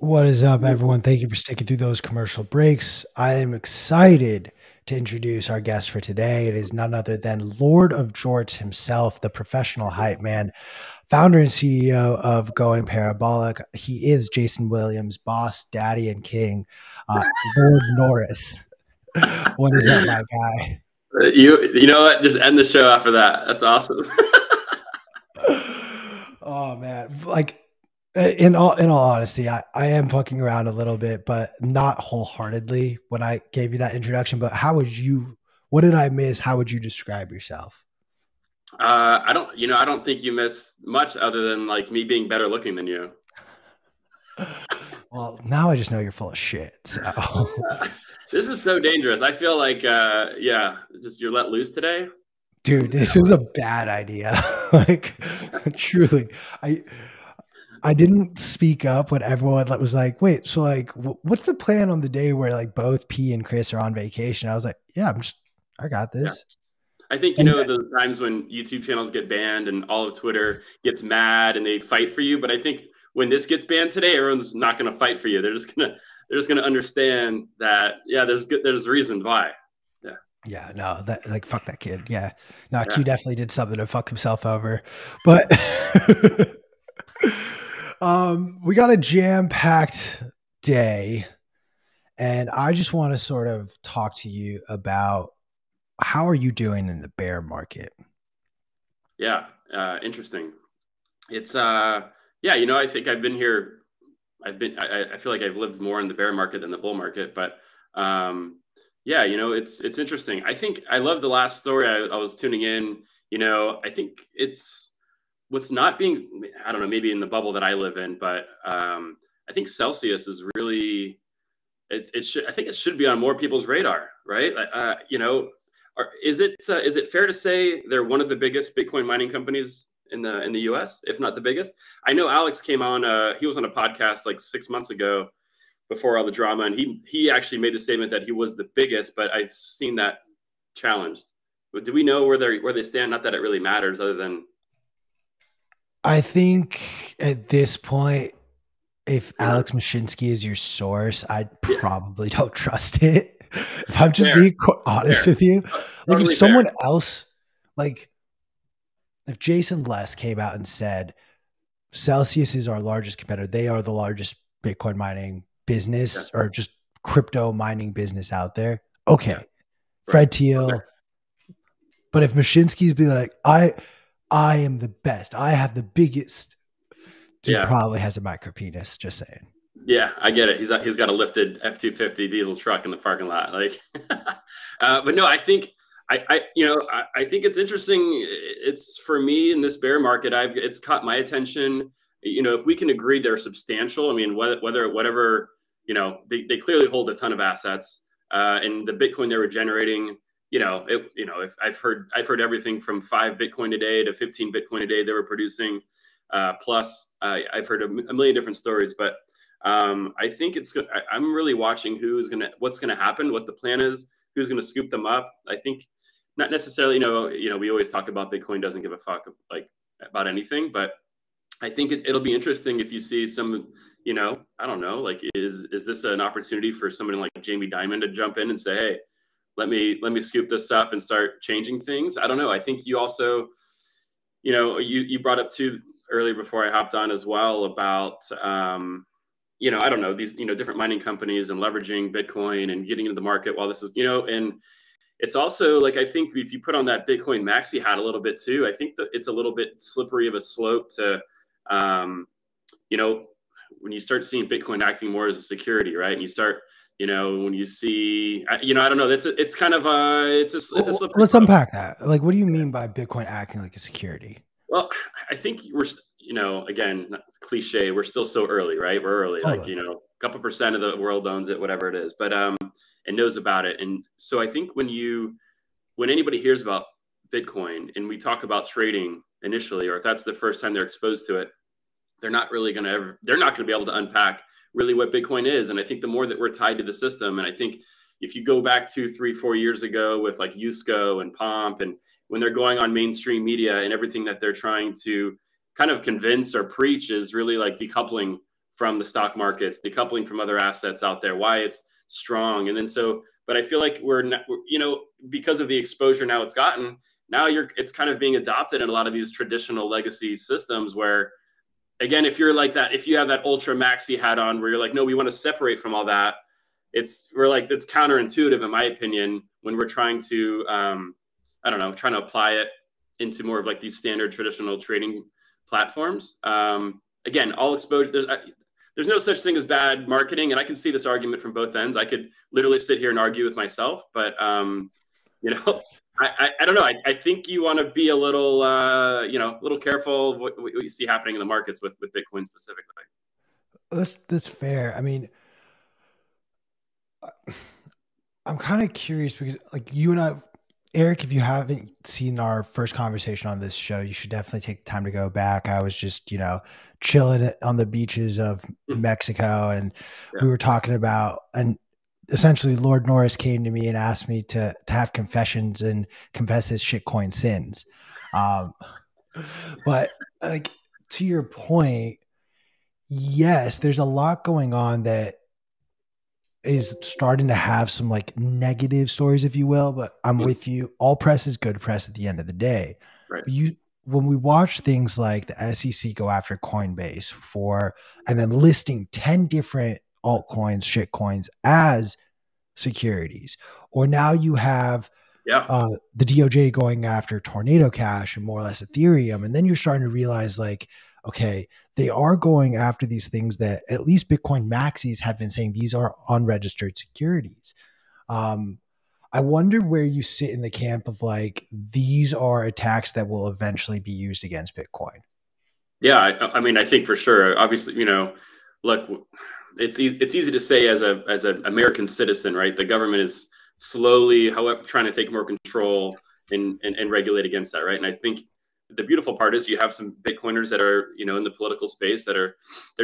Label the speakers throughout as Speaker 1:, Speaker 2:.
Speaker 1: What is up, everyone? Thank you for sticking through those commercial breaks. I am excited to introduce our guest for today. It is none other than Lord of Jorts himself, the professional hype man, founder and CEO of Going Parabolic. He is Jason Williams, boss, daddy, and king, Lord Norris. What is up, my guy?
Speaker 2: You know what? Just end the show after that. That's awesome.
Speaker 1: Oh man, like in all honesty, I am fucking around a little bit, but not wholeheartedly when I gave you that introduction. But how would you? What did I miss? How would you describe yourself?
Speaker 2: I don't think you missed much other than like me being better looking than you.
Speaker 1: Well, now I just know you're full of shit. So,
Speaker 2: This is so dangerous. I feel like, yeah, just you're let loose today.
Speaker 1: dude, this was a bad idea. Like, truly, I didn't speak up when everyone was like, "Wait, so like, what's the plan on the day where like both P and Chris are on vacation?" I was like, "Yeah, I got
Speaker 2: Yeah.
Speaker 1: this."
Speaker 2: I think,
Speaker 1: And
Speaker 2: those times when YouTube channels get banned and all of Twitter gets mad and they fight for you. But I think when this gets banned today, everyone's not going to fight for you. They're just gonna understand that, yeah, there's reasons why. Yeah.
Speaker 1: yeah, no, that like fuck that kid. Yeah, no,
Speaker 2: Yeah.
Speaker 1: Q definitely did something to fuck himself over, but we got a jam-packed day, and I just want to sort of talk to you about how are you doing in the bear market?
Speaker 2: Yeah. Interesting. It's yeah, I think I've been here. I feel like I've lived more in the bear market than the bull market, but yeah, it's interesting. I think I love the last story. I was tuning in. I think it's what's not being. I don't know, maybe in the bubble that I live in, but I think Celsius is really. It should. I think it should be on more people's radar, right? Is it fair to say they're one of the biggest Bitcoin mining companies in the U.S., if not the biggest? I know Alex came on. He was on a podcast like 6 months ago before all the drama, and he actually made the statement that he was the biggest. But I've seen that challenged. But do we know where they stand? Not that it really matters, other than
Speaker 1: I think at this point, if
Speaker 2: yeah,
Speaker 1: Alex Mashinsky is your source, I
Speaker 2: yeah,
Speaker 1: probably don't trust it. If I'm just
Speaker 2: fair,
Speaker 1: being honest
Speaker 2: fair,
Speaker 1: with you, like if
Speaker 2: totally fair.
Speaker 1: someone else, like if Jason Less came out and said Celsius is our largest competitor, they are the largest Bitcoin mining
Speaker 2: Yeah,
Speaker 1: business or just crypto mining business out there.
Speaker 2: yeah,
Speaker 1: Okay,
Speaker 2: right.
Speaker 1: Fred Thiel. But if Mashinsky's be like, I am the best, I have the biggest, dude
Speaker 2: Yeah,
Speaker 1: probably has a micro penis. Just saying.
Speaker 2: yeah, I get it. He's got a lifted F-250 diesel truck in the parking lot, like. But no, I think I think it's interesting. It's for me in this bear market. It's caught my attention. If we can agree they're substantial. I mean, whatever they clearly hold a ton of assets, and the Bitcoin they were generating. If I've heard everything from 5 Bitcoin a day to 15 Bitcoin a day they were producing. Plus, I've heard a million different stories, but I think I'm really watching what's gonna happen, what the plan is, who's gonna scoop them up. I think not necessarily, we always talk about Bitcoin doesn't give a fuck like about anything, but I think it'll be interesting if you see some, I don't know, like is this an opportunity for somebody like Jamie Dimon to jump in and say, hey, let me scoop this up and start changing things. I don't know. I think you also, you brought up too earlier before I hopped on as well about I don't know, these, different mining companies and leveraging Bitcoin and getting into the market while this is, and it's also like, I think if you put on that Bitcoin maxi hat a little bit too, I think that it's a little bit slippery of a slope to, you know, when you start seeing Bitcoin acting more as a security, right? And you start, when you see, I don't know, it's kind of it's a slippery
Speaker 1: Let's
Speaker 2: slope.
Speaker 1: unpack that. Like, what do you mean by Bitcoin acting like a security?
Speaker 2: Well, I think we're, again, cliche, we're still so early, right? We're early, like,
Speaker 1: Totally.
Speaker 2: a couple percent of the world owns it, whatever it is, but, and knows about it. And so I think when anybody hears about Bitcoin and we talk about trading initially, or if that's the first time they're exposed to it, they're not going to be able to unpack really what Bitcoin is. And I think the more that we're tied to the system, and I think if you go back 2, 3, 4 years ago with like USCO and Pomp, and when they're going on mainstream media and everything that they're trying to kind of convince or preach is really like decoupling from the stock markets, decoupling from other assets out there, why it's strong. And then so, but I feel like we're not, you know, because of the exposure now it's gotten, now it's kind of being adopted in a lot of these traditional legacy systems where, again, if you're like that, if you have that ultra maxi hat on where you're like, no, we want to separate from all that. We're like, it's counterintuitive in my opinion, when we're trying to, I don't know, trying to apply it into more of like these standard traditional trading platforms. Again, all exposure, there's no such thing as bad marketing. And I can see this argument from both ends. I could literally sit here and argue with myself, but, you know, I don't know. I think you want to be a little, you know, a little careful what you see happening in the markets with Bitcoin specifically.
Speaker 1: That's fair. I mean, I'm kind of curious because like you and I, Eric, if you haven't seen our first conversation on this show, you should definitely take the time to go back. I was just, you know, chilling on the beaches of Mexico, and we were talking about, and essentially Lord Norris came to me and asked me to have confessions and confess his shitcoin sins. But like, to your point, yes, there's a lot going on that is starting to have some like negative stories, if you will, but I'm with you. All press is good press at the end of the day.
Speaker 2: Right.
Speaker 1: But when we watch things like the SEC go after Coinbase and then listing 10 different altcoins, shitcoins as securities, or now you have the DOJ going after Tornado Cash and more or less Ethereum. And then you're starting to realize like, okay, they are going after these things that at least Bitcoin maxis have been saying these are unregistered securities. I wonder where you sit in the camp of like, these are attacks that will eventually be used against Bitcoin.
Speaker 2: Yeah. I mean, I think for sure, obviously, you know, look, it's easy to say as an American citizen, right? The government is slowly, however, trying to take more control and regulate against that. Right. And I think the beautiful part is you have some Bitcoiners that are, you know, in the political space they're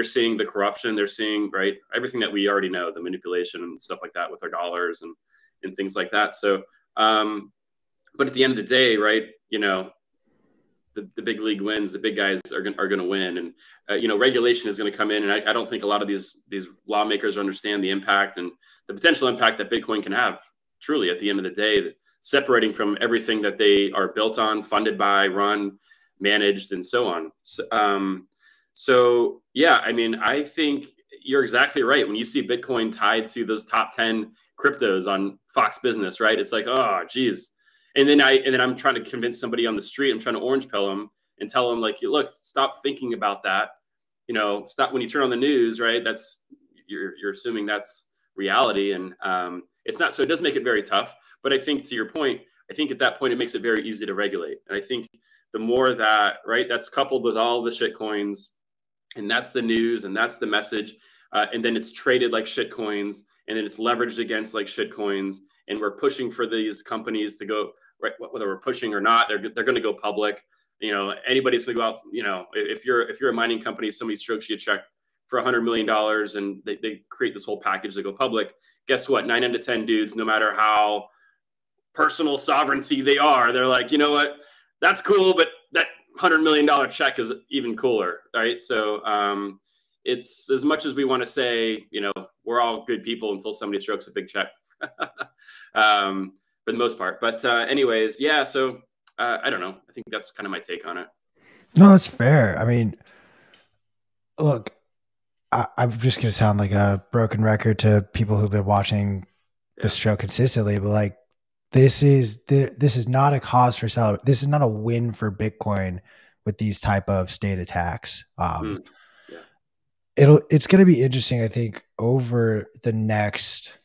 Speaker 2: seeing the corruption, they're seeing, right, everything that we already know, the manipulation and stuff like that with our dollars and things like that. So, but at the end of the day, right, you know, the big league wins, the big guys are going to win. And, you know, regulation is going to come in. And I don't think a lot of these lawmakers understand the impact and the potential impact that Bitcoin can have truly at the end of the day, separating from everything that they are built on, funded by, run, managed, and so on. So yeah, I mean, I think you're exactly right. When you see Bitcoin tied to those top 10 cryptos on Fox Business, right? It's like, oh, geez. And then I'm trying to convince somebody on the street, I'm trying to orange pill them and tell them like, look, stop thinking about that. You know, stop when you turn on the news, right? You're assuming that's reality. And it's not, so it does make it very tough. But I think to your point, I think at that point, it makes it very easy to regulate. And I think the more that, right, that's coupled with all the shit coins, and that's the news and that's the message. And then it's traded like shit coins, and then it's leveraged against like shit coins. And we're pushing for these companies to go, right, whether we're pushing or not, they're going to go public. You know, anybody's going to go out, you know, if you're a mining company, somebody strokes you a check for $100 million and they create this whole package to go public. Guess what? 9 out of 10 dudes, no matter how personal sovereignty they are, they're like, you know what, that's cool, but that $100 million check is even cooler, right? So it's, as much as we want to say, you know, we're all good people until somebody strokes a big check for the most part. But anyways, yeah, so I don't know, I think that's kind of my take on it.
Speaker 1: No, that's fair. I mean, look, I'm just going to sound like a broken record to people who've been watching this show consistently, but like, this is not a cause for celebration. This is not a win for Bitcoin with these type of state attacks. It's going to be interesting, I think, over the next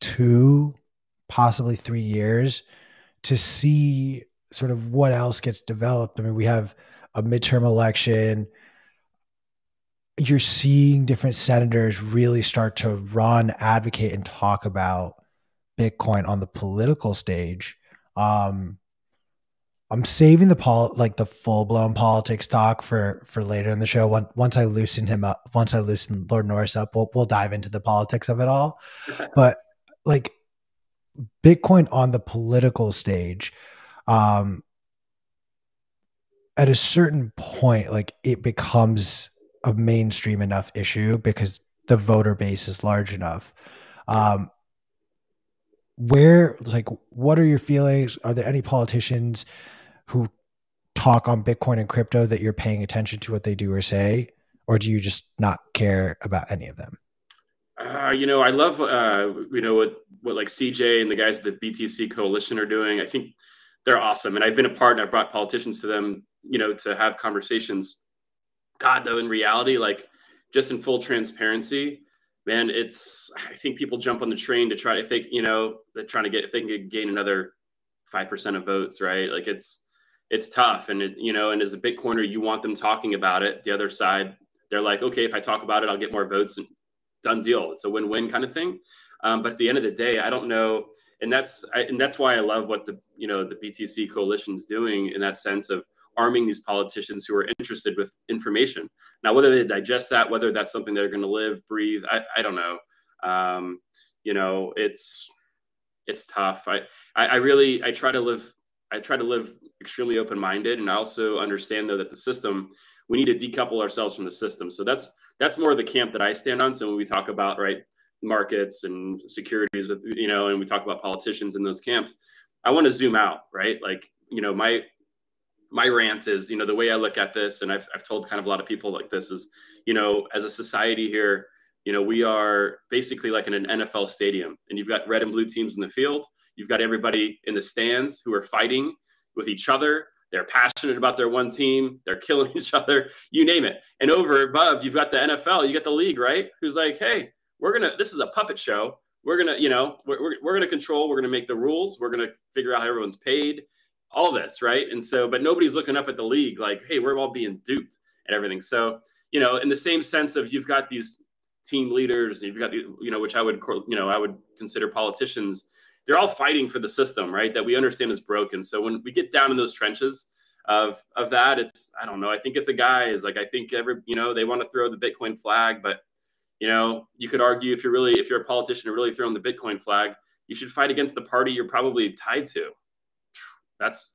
Speaker 1: 2, possibly 3 years to see sort of what else gets developed. I mean, we have a midterm election. You're seeing different senators really start to run, advocate, and talk about Bitcoin on the political stage. I'm saving the full blown politics talk for later in the show. Once I loosen him up, once I loosen Lord Norris up, we'll dive into the politics of it all. But like Bitcoin on the political stage, at a certain point, like it becomes a mainstream enough issue because the voter base is large enough. Where, like, what are your feelings? Are there any politicians who talk on Bitcoin and crypto that you're paying attention to what they do or say, or do you just not care about any of them?
Speaker 2: I love what like CJ and the guys at the BTC Coalition are doing. I think they're awesome, and I've been a part and I've brought politicians to them, to have conversations. God, though, in reality, like just in full transparency, man, I think people jump on the train to try to, they're trying to get, if they can gain another 5% of votes, right? Like it's tough. And and as a Bitcoiner, you want them talking about it. The other side, they're like, okay, if I talk about it, I'll get more votes, and done deal. It's a win-win kind of thing. But at the end of the day, I don't know. And that's why I love what the BTC coalition is doing, in that sense of arming these politicians who are interested with information. Now, whether they digest that, whether that's something they're going to live, breathe, I don't know. It's tough. I try to live extremely open-minded. And I also understand, though, that the system, we need to decouple ourselves from the system. So that's more of the camp that I stand on. So when we talk about, right, markets and securities, and we talk about politicians in those camps, I want to zoom out, right? Like, my rant is, the way I look at this, and I've told kind of a lot of people like this is, as a society here, we are basically like in an NFL stadium, and you've got red and blue teams in the field. You've got everybody in the stands who are fighting with each other. They're passionate about their one team. They're killing each other, you name it. And over above, you've got the NFL, you got the league, right? Who's like, hey, this is a puppet show. We're going to, we're going to control, we're going to make the rules. We're going to figure out how everyone's paid, all this, right? And so, but nobody's looking up at the league like, hey, we're all being duped and everything. So, in the same sense of, you've got these team leaders, you've got the, which I would consider politicians. They're all fighting for the system, right? That we understand is broken. So when we get down in those trenches of that, I don't know. I think it's a guise. Like, I think they want to throw the Bitcoin flag, but you could argue, if you're a politician and really throwing the Bitcoin flag, you should fight against the party you're probably tied to. That's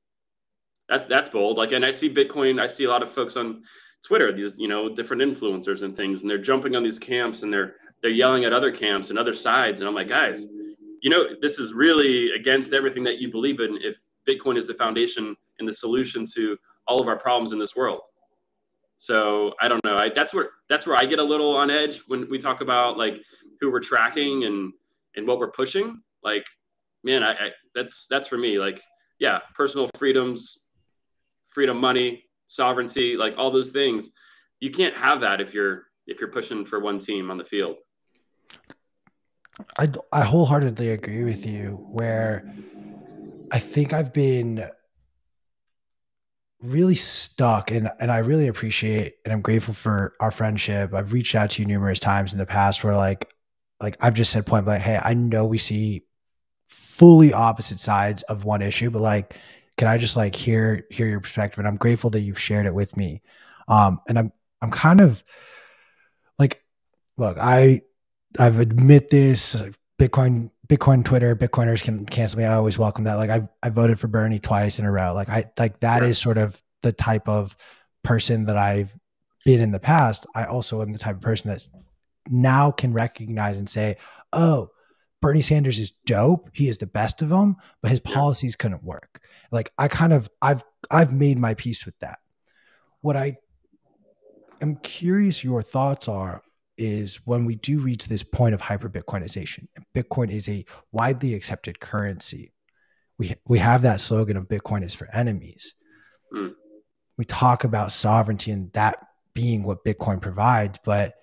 Speaker 2: bold. Like, and I see Bitcoin, I see a lot of folks on Twitter, these, different influencers and things, and they're jumping on these camps, and they're yelling at other camps and other sides. And I'm like, guys, this is really against everything that you believe in, if Bitcoin is the foundation and the solution to all of our problems in this world. So I don't know. That's where I get a little on edge when we talk about, like, who we're tracking and what we're pushing. Like, man, that's for me. Like, yeah, personal freedoms, freedom, money, sovereignty, like all those things. You can't have that if you're pushing for one team on the field.
Speaker 1: I wholeheartedly agree with you, where I think I've been really stuck, and I really appreciate and I'm grateful for our friendship. I've reached out to you numerous times in the past where like I've just said point blank, hey, I know we see fully opposite sides of one issue, but like, can I just like hear your perspective? And I'm grateful that you've shared it with me. And I'm kind of like, look, I've admit this, Bitcoin Twitter, Bitcoiners can cancel me. I always welcome that. Like, I voted for Bernie twice in a row. Like that is sort of the type of person that I've been in the past. I also am the type of person that now can recognize and say, oh, Bernie Sanders is dope. He is the best of them, but his policies couldn't work. Like, I've made my peace with that. What I am curious your thoughts are is, when we do reach this point of hyper Bitcoinization, and Bitcoin is a widely accepted currency. We have that slogan of Bitcoin is for enemies. Mm. We talk about sovereignty and that being what Bitcoin provides, but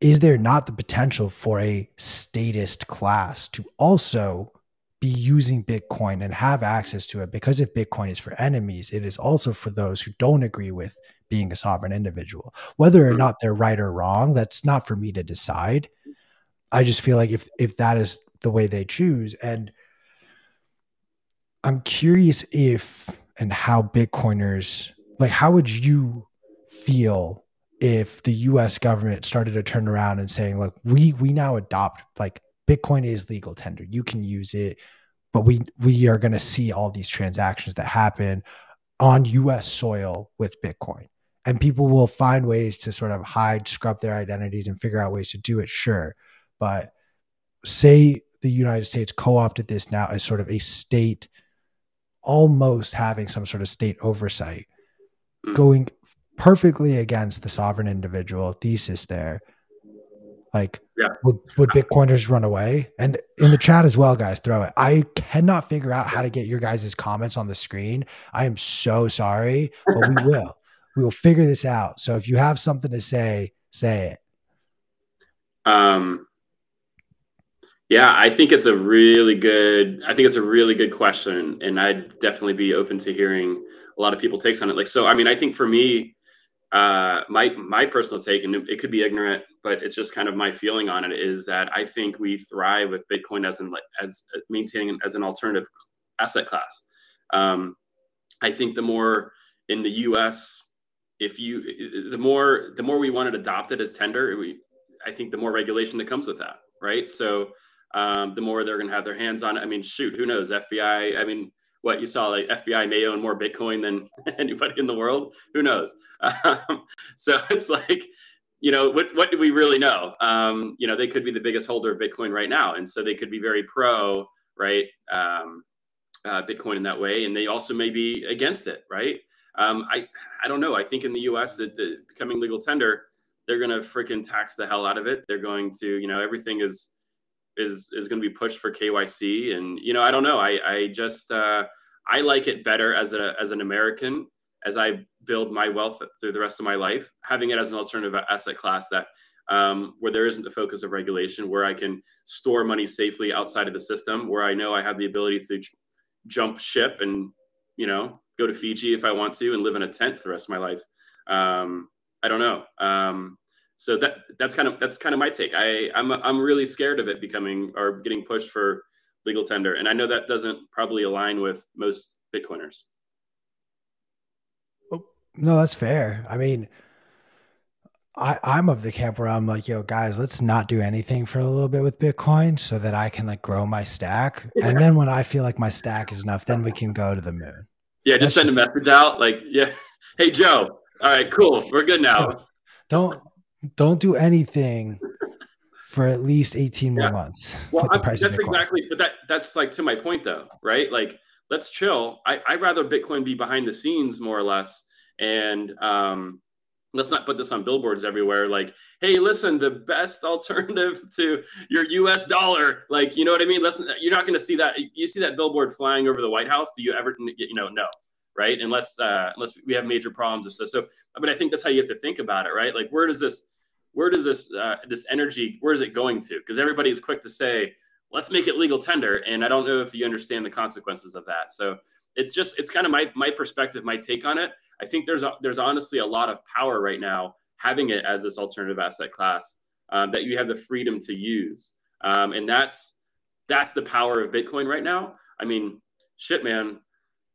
Speaker 1: is there not the potential for a statist class to also be using Bitcoin and have access to it? Because if Bitcoin is for enemies, it is also for those who don't agree with being a sovereign individual. Whether or not they're right or wrong, that's not for me to decide. I just feel like if that is the way they choose, and I'm curious if and how Bitcoiners, like, how would you feel if the US government started to turn around and saying, look, we now adopt, like, Bitcoin is legal tender. You can use it, but we are going to see all these transactions that happen on US soil with Bitcoin. and people will find ways to sort of hide, scrub their identities and figure out ways to do it. Sure. But say the United States co-opted this now as sort of a state, almost having some sort of state oversight, going perfectly against the sovereign individual thesis there. Like,
Speaker 2: Yeah.
Speaker 1: would Bitcoiners run away? And in the chat as well, guys, throw it. I cannot figure out how to get your guys' comments on the screen. I am so sorry, but we will. We will figure this out. So if you have something to say it.
Speaker 2: Yeah, I think it's a really good question, and I'd definitely be open to hearing a lot of people takes on it. Like, so, I mean, I think for me, my personal take, and it could be ignorant, but it's just kind of my feeling on it, is that I think we thrive with Bitcoin as maintaining as an alternative asset class. I think the more in the U.S., the more we want to adopt it as tender, I think the more regulation that comes with that, right? So the more they're going to have their hands on it. I mean, shoot, who knows? FBI. I mean, what you saw, like FBI may own more Bitcoin than anybody in the world. Who knows? So it's like, what do we really know? They could be the biggest holder of Bitcoin right now, and so they could be very pro, right, Bitcoin in that way, and they also may be against it, right? I don't know. I think in the U.S., becoming legal tender, they're going to freaking tax the hell out of it. They're going to, everything is going to be pushed for KYC, and I don't know. I just I like it better as an American, as I build my wealth through the rest of my life, having it as an alternative asset class that where there isn't the focus of regulation, where I can store money safely outside of the system, where I know I have the ability to jump ship and go to Fiji if I want to and live in a tent for the rest of my life. I don't know. So that's kind of my take. I'm really scared of it becoming or getting pushed for legal tender, and I know that doesn't probably align with most Bitcoiners.
Speaker 1: No, that's fair. I mean, I'm of the camp where I'm like, yo, guys, let's not do anything for a little bit with Bitcoin so that I can like grow my stack. Yeah. And then when I feel like my stack is enough, then we can go to the moon.
Speaker 2: Yeah, just send a message out like, yeah, hey, Joe. All right, cool. We're good now.
Speaker 1: Don't do anything for at least 18 more months.
Speaker 2: Well, that's exactly, but that's like to my point though, right? Like, let's chill. I'd rather Bitcoin be behind the scenes more or less. And let's not put this on billboards everywhere. Like, hey, listen, the best alternative to your US dollar. Like, you know what I mean? You're not going to see that. You see that billboard flying over the White House. Do you ever, no, right? Unless we have major problems or so. But I think that's how you have to think about it, right? Like, where does this energy, where is it going to? Because everybody is quick to say, let's make it legal tender. And I don't know if you understand the consequences of that. So it's kind of my perspective, my take on it. I think there's honestly a lot of power right now having it as this alternative asset class that you have the freedom to use. And that's the power of Bitcoin right now. I mean, shit, man,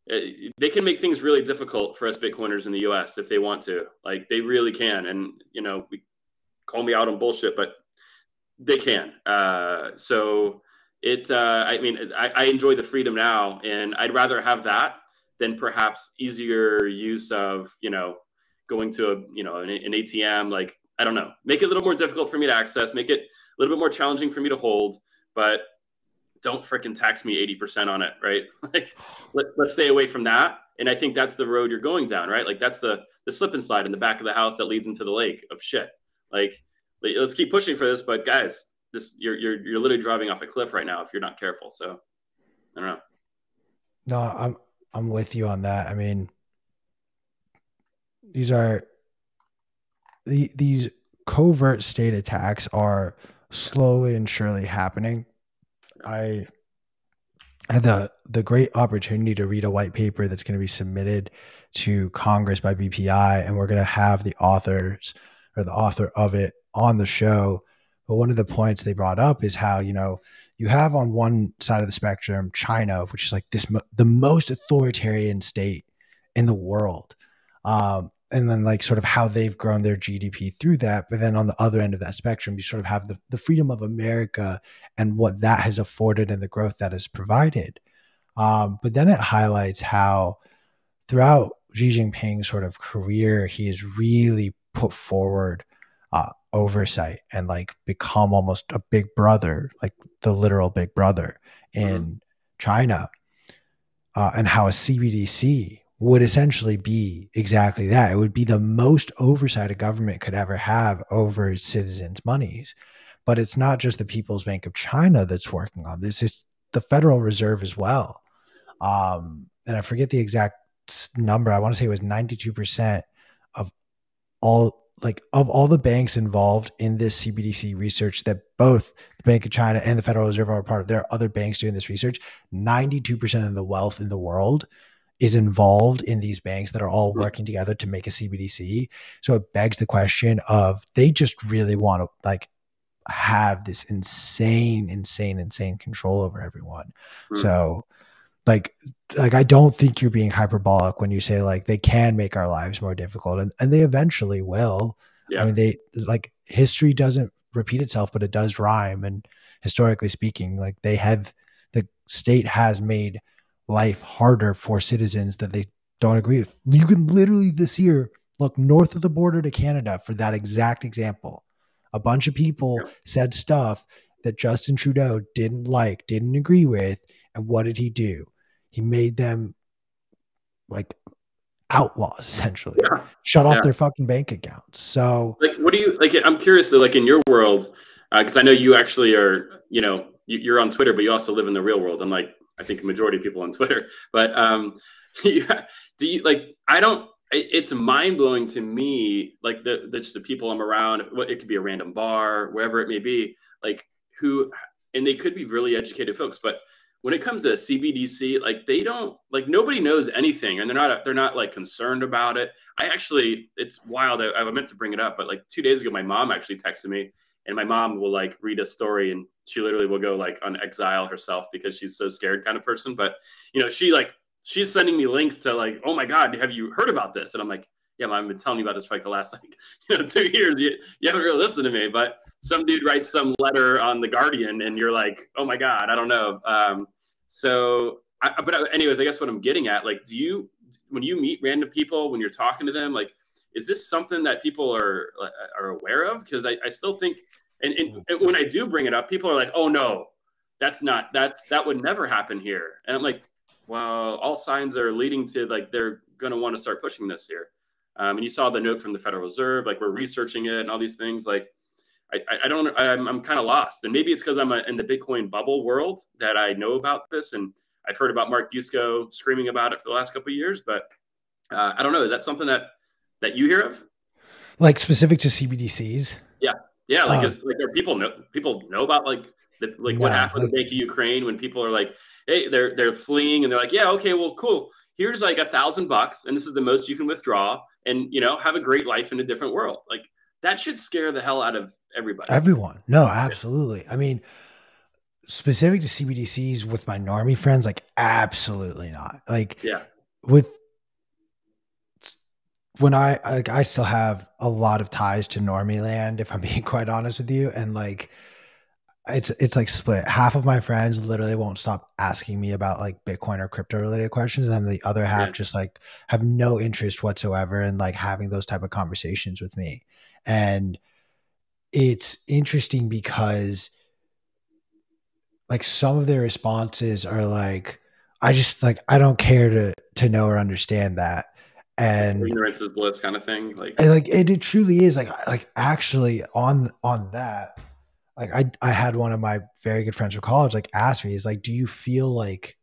Speaker 2: they can make things really difficult for us Bitcoiners in the US if they want to. Like, they really can. And, we call me out on bullshit, but they can. So I mean, I enjoy the freedom now, and I'd rather have that than perhaps easier use of, going to an ATM. Like, I don't know, make it a little more difficult for me to access, make it a little bit more challenging for me to hold, but don't freaking tax me 80% on it, right? Like, let's stay away from that. And I think that's the road you're going down, right? Like, that's the slip and slide in the back of the house that leads into the lake of shit. Like, let's keep pushing for this, but guys, you're literally driving off a cliff right now if you're not careful. So I don't know.
Speaker 1: No, I'm with you on that. I mean, these covert state attacks are slowly and surely happening. I had the great opportunity to read a white paper that's going to be submitted to Congress by BPI, and we're going to have the authors or the author of it on the show. But one of the points they brought up is how, you have on one side of the spectrum, China, which is like the most authoritarian state in the world. And then like sort of how they've grown their GDP through that. But then on the other end of that spectrum, you sort of have the freedom of America and what that has afforded and the growth that has provided. But then it highlights how throughout Xi Jinping's sort of career, he has really put forward oversight and like become almost a big brother, like the literal big brother in China, and how a CBDC would essentially be exactly that. It would be the most oversight a government could ever have over its citizens' monies. But it's not just the People's Bank of China that's working on this, it's the Federal Reserve as well. And I forget the exact number. I want to say it was 92% of all the banks involved in this CBDC research, that both the Bank of China and the Federal Reserve are part of. There are other banks doing this research. 92% of the wealth in the world is involved in these banks that are all working together to make a CBDC. So it begs the question of, they just really want to like have this insane control over everyone. So like I don't think you're being hyperbolic when you say like they can make our lives more difficult, and they eventually will.
Speaker 2: Yeah.
Speaker 1: I mean, they like, history doesn't repeat itself, but it does rhyme. And historically speaking, like the state has made life harder for citizens that they don't agree with. You can literally this year look north of the border to Canada for that exact example. A bunch of people said stuff that Justin Trudeau didn't like, didn't agree with. And what did he do? He made them like outlaws, essentially. Shut off their fucking bank accounts. So
Speaker 2: like, what do you like? I'm curious though, like in your world, because I know you actually are, you know, you're on Twitter, but you also live in the real world. Unlike I think the majority of people on Twitter. But do you like? I don't. It's mind blowing to me, like just the people I'm around. It could be a random bar, wherever it may be, like who, and they could be really educated folks, but when it comes to CBDC, like they don't, like nobody knows anything, and they're not like concerned about it. It's wild. I meant to bring it up, but like 2 days ago, my mom actually texted me, and my mom will like read a story, and she literally will go like on exile herself because she's so scared kind of person. But you know, she's sending me links to like, oh my God, have you heard about this? And I'm like, yeah, Mom, I've been telling you about this for like the last like 2 years. You haven't really listened to me, but some dude writes some letter on the Guardian, and you're like, oh my God, I don't know. But anyways, I guess what I'm getting at, like, when you meet random people, when you're talking to them, like, is this something that people are aware of? Because I still think, and when I do bring it up, people are like, oh no, that would never happen here. And I'm like, well, all signs are leading to like they're going to want to start pushing this here. And you saw the note from the Federal Reserve, like we're researching it and all these things. Like, I'm kind of lost. And maybe it's because I'm in the Bitcoin bubble world that I know about this. And I've heard about Mark Yusko screaming about it for the last couple of years. But I don't know. Is that something that you hear of?
Speaker 1: Like specific to CBDCs?
Speaker 2: Yeah. Yeah. Like, are people know about like what happened in the Bank of Ukraine when people are like, hey, they're fleeing and they're like, yeah, okay, well, cool. Here's like $1,000 and this is the most you can withdraw and, you know, have a great life in a different world. Like that should scare the hell out of everybody.
Speaker 1: Everyone. No, absolutely. I mean, specific to CBDCs with my normie friends, like absolutely not. Like when I still have a lot of ties to normie land, if I'm being quite honest with you. And like, it's like split. Half of my friends literally won't stop asking me about like Bitcoin or crypto related questions. And then the other half just like have no interest whatsoever in like having those type of conversations with me. And it's interesting because like some of their responses are like, I don't care to know or understand that. And
Speaker 2: ignorance is bliss kind of thing.
Speaker 1: Like it truly is like actually on that. Like I had one of my very good friends from college like ask me, is like, do you feel like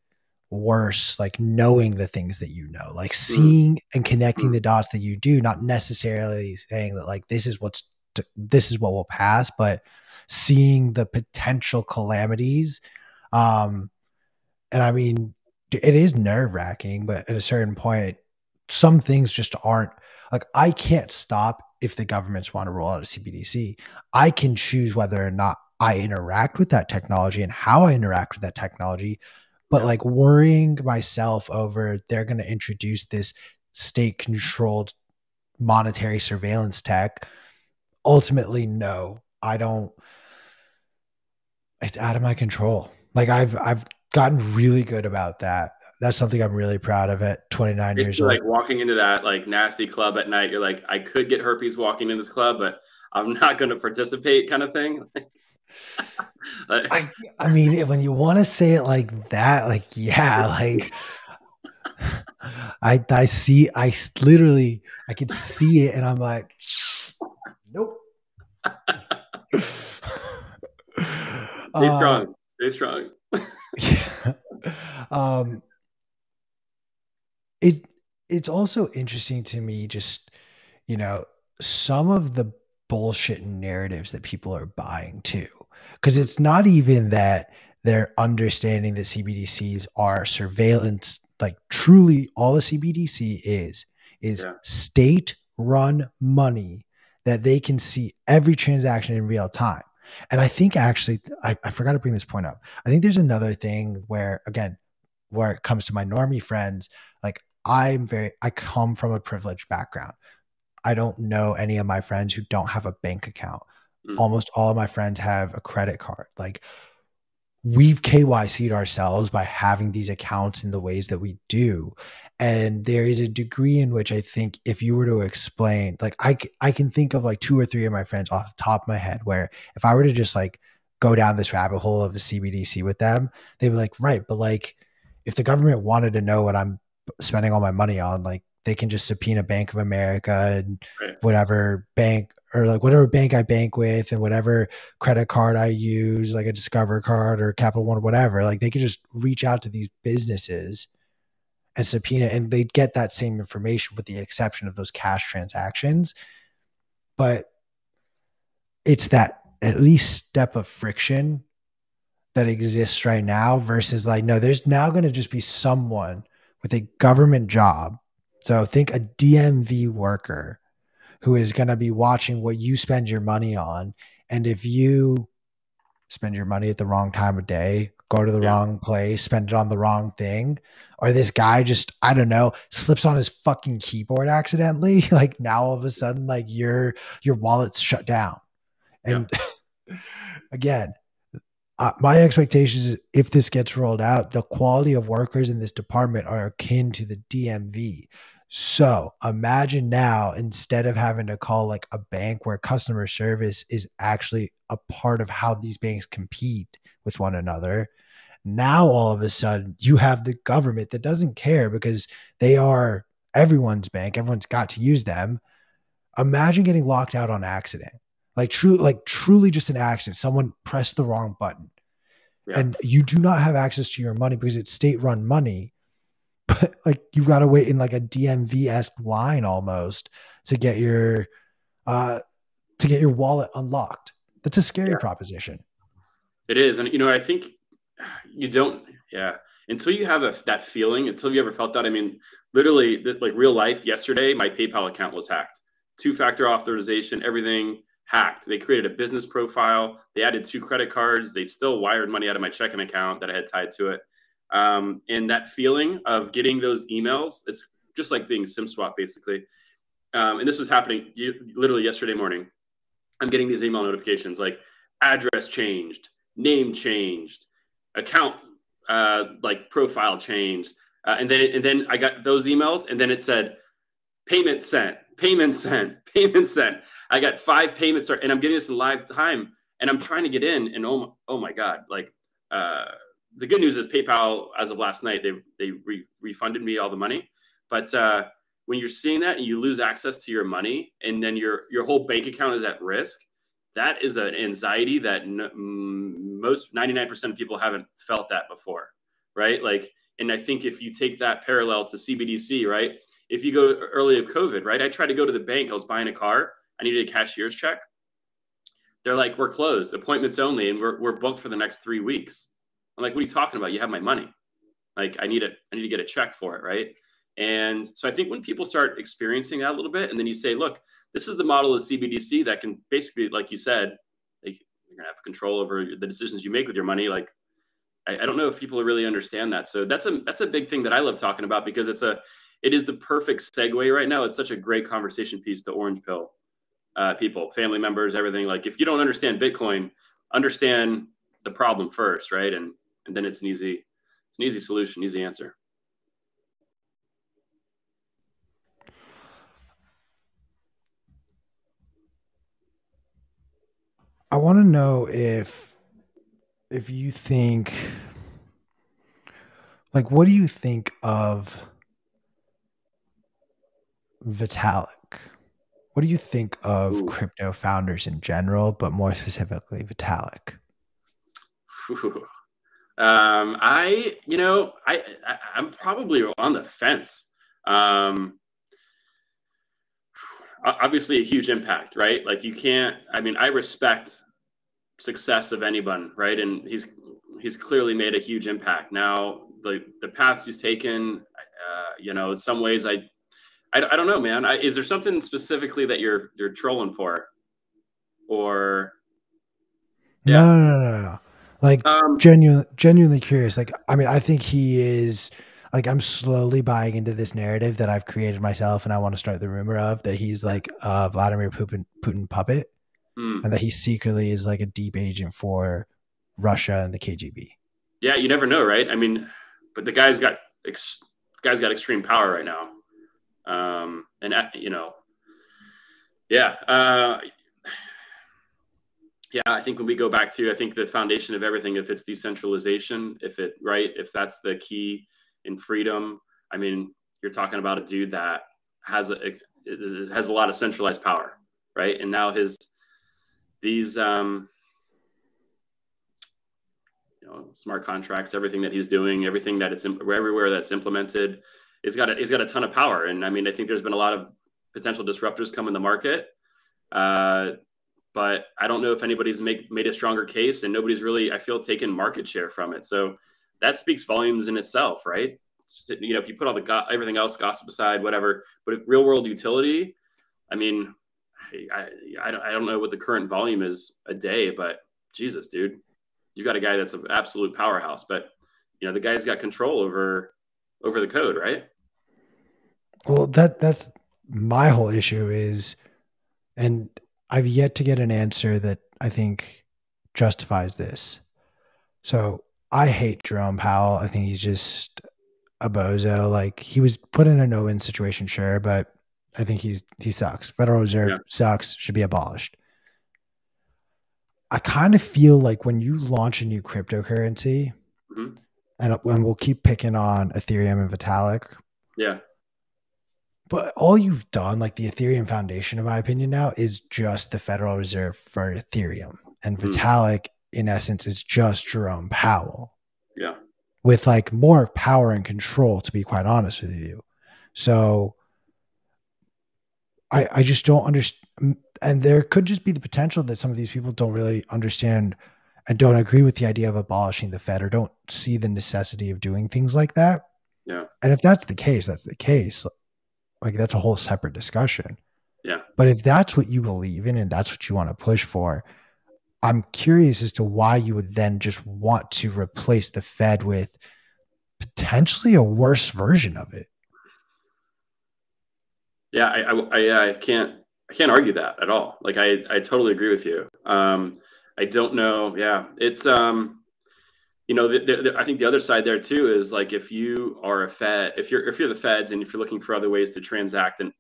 Speaker 1: worse, like knowing the things that you know, like seeing and connecting the dots that you do, not necessarily saying that like this is what will pass, but seeing the potential calamities. And I mean, it is nerve wracking, but at a certain point, some things just aren't like, I can't stop if the governments want to roll out a CBDC. I can choose whether or not I interact with that technology and how I interact with that technology. But like worrying myself over they're going to introduce this state controlled monetary surveillance tech, ultimately, no, I don't. It's out of my control. Like I've gotten really good about that. That's something I'm really proud of at 29 years
Speaker 2: Basically,
Speaker 1: old.
Speaker 2: like walking into that like nasty club at night, you're like, I could get herpes walking in this club, but I'm not going to participate, kind of thing.
Speaker 1: I I mean, when you want to say it like that, like yeah, like I see, literally I could see it, and I'm like, nope.
Speaker 2: Stay
Speaker 1: uh,
Speaker 2: strong. Stay strong.
Speaker 1: yeah. Um, it it's also interesting to me, just you know, some of the bullshit narratives that people are buying too, because
Speaker 2: Mm,
Speaker 1: it's not even that they're understanding that CBDCs are surveillance. Like truly, all a CBDC is
Speaker 2: yeah.
Speaker 1: state run money that they can see every transaction in real time. And I think actually, I forgot to bring this point up. I think there's another thing where, again, where it comes to my normie friends, like I come from a privileged background. I don't know any of my friends who don't have a bank account.
Speaker 2: Mm,
Speaker 1: Almost all of my friends have a credit card. Like we've KYC'd ourselves by having these accounts in the ways that we do. And there is a degree in which I think if you were to explain, like I can think of like two or three of my friends off the top of my head where if I were to just like go down this rabbit hole of a CBDC with them, they'd be like, right, but like if the government wanted to know what I'm spending all my money on, like they can just subpoena Bank of America and
Speaker 2: right.
Speaker 1: whatever bank or like whatever bank I bank with and whatever credit card I use, like a Discover card or Capital One or whatever. Like they could just reach out to these businesses and subpoena, and they'd get that same information with the exception of those cash transactions. But it's that at least step of friction that exists right now versus like, no, there's now going to just be someone with a government job. So think a DMV worker who is going to be watching what you spend your money on. And if you spend your money at the wrong time of day, go to the
Speaker 2: Yeah.
Speaker 1: wrong place, spend it on the wrong thing, or this guy just, I don't know, slips on his fucking keyboard accidentally, like now all of a sudden, like your wallet's shut down.
Speaker 2: Yeah.
Speaker 1: And again, my expectations is if this gets rolled out, the quality of workers in this department are akin to the DMV. So imagine now, instead of having to call like a bank where customer service is actually a part of how these banks compete with one another, now all of a sudden you have the government that doesn't care because they are everyone's bank. Everyone's got to use them. Imagine getting locked out on accident. Like truly just an accident. Someone pressed the wrong button
Speaker 2: Yeah.
Speaker 1: and you do not have access to your money because it's state run money. But like you've got to wait in like a DMV-esque line almost to get your uh wallet unlocked. That's a scary
Speaker 2: Yeah.
Speaker 1: proposition.
Speaker 2: It is. And, you know, I think you don't, yeah, until you have that feeling, until you ever felt that. I mean, literally, like real life, yesterday, my PayPal account was hacked. Two-factor authorization, everything hacked. They created a business profile. They added two credit cards. They still wired money out of my checking account that I had tied to it. And that feeling of getting those emails, it's just like being SIM swap, basically. And this was happening literally yesterday morning. I'm getting these email notifications like address changed, name changed, account like profile changed, and then I got those emails, and then it said payment sent, payment sent, payment sent. I got 5 payments, and I'm getting this in live time, and I'm trying to get in, and oh my god, like uh, the good news is PayPal, as of last night, they refunded me all the money, but when you're seeing that and you lose access to your money, and then your whole bank account is at risk, that is an anxiety that most 99% of people haven't felt that before, right? Like, and I think if you take that parallel to CBDC, right? If you go early of COVID, right? I tried to go to the bank. I was buying a car. I needed a cashier's check. They're like, we're closed, appointments only, and we're booked for the next 3 weeks. I'm like, what are you talking about? You have my money. Like, I need to get a check for it, right? And so I think when people start experiencing that a little bit, and then you say, look, this is the model of CBDC that can basically, like you said, like you're gonna have control over the decisions you make with your money. Like, I don't know if people really understand that. So that's a big thing that I love talking about because it is the perfect segue right now. It's such a great conversation piece to Orange Pill people, family members, everything. Like, if you don't understand Bitcoin, understand the problem first, right? And then it's an easy solution, easy answer.
Speaker 1: want to know if you think, like, what do you think of Vitalik? What do you think of
Speaker 2: Ooh.
Speaker 1: crypto founders in general, but more specifically Vitalik?
Speaker 2: I'm probably on the fence. Um, Obviously a huge impact, right? Like you can't, I mean, I respect success of anyone, right? And he's clearly made a huge impact. Now the paths he's taken, in some ways I don't know, man. Is there something specifically that you're trolling for? Or yeah.
Speaker 1: No. Like
Speaker 2: Um,
Speaker 1: genuinely curious. Like, I mean, I think he is like, I'm slowly buying into this narrative that I've created myself, and I want to start the rumor of that he's like a Vladimir Putin puppet,
Speaker 2: hmm.
Speaker 1: and that he secretly is like a deep agent for Russia and the KGB.
Speaker 2: Yeah, you never know, right? I mean, but the guy's got extreme power right now. And yeah, yeah. I think when we go back to, I think the foundation of everything, if it's decentralization, if that's the key in freedom. I mean, you're talking about a dude that has a lot of centralized power, right? And now these smart contracts, everything that he's doing, everything that it's everywhere that's implemented, he's got a ton of power. And I mean, I think there's been a lot of potential disruptors come in the market, but I don't know if anybody's made a stronger case, and nobody's really, I feel, taken market share from it. So that speaks volumes in itself, right? If you put all everything else, gossip aside, whatever, but real world utility, I mean, I don't know what the current volume is a day, but Jesus, dude, you got a guy that's an absolute powerhouse. But the guy's got control over the code, right?
Speaker 1: Well, that's my whole issue is, and I've yet to get an answer that I think justifies this. So I hate Jerome Powell. I think he's just a bozo. Like, he was put in a no-win situation, sure, but I think he sucks. Federal Reserve sucks, should be abolished. I kind of feel like when you launch a new cryptocurrency,
Speaker 2: Mm-hmm.
Speaker 1: and we'll keep picking on Ethereum and Vitalik,
Speaker 2: Yeah.
Speaker 1: but all you've done, like the Ethereum Foundation, in my opinion, now is just the Federal Reserve for Ethereum. And Vitalik, in essence, is just Jerome Powell.
Speaker 2: Yeah.
Speaker 1: With like more power and control, to be quite honest with you. So I just don't understand. And there could just be the potential that some of these people don't really understand and don't agree with the idea of abolishing the Fed, or don't see the necessity of doing things like that.
Speaker 2: Yeah.
Speaker 1: And if that's the case, that's the case. Like, that's a whole separate discussion.
Speaker 2: Yeah.
Speaker 1: But if that's what you believe in and that's what you want to push for, I'm curious as to why you would then just want to replace the Fed with potentially a worse version of it.
Speaker 2: Yeah, I can't argue that at all. Like I totally agree with you. I don't know. Yeah, it's I think the other side there too is, like, if you are a Fed, if you're the Feds, and if you're looking for other ways to transact, and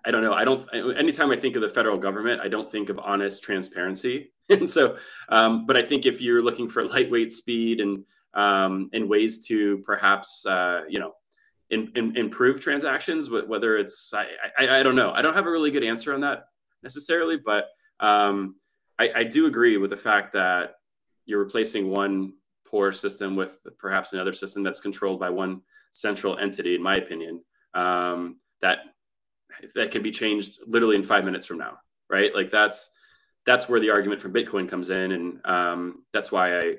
Speaker 2: I don't know. Anytime I think of the federal government, I don't think of honest transparency. And so, but I think if you're looking for lightweight speed and ways to perhaps, improve transactions, whether it's, I don't know. I don't have a really good answer on that necessarily, but I do agree with the fact that you're replacing one poor system with perhaps another system that's controlled by one central entity, in my opinion, that can be changed literally in 5 minutes from now, right? Like that's where the argument for Bitcoin comes in, and that's why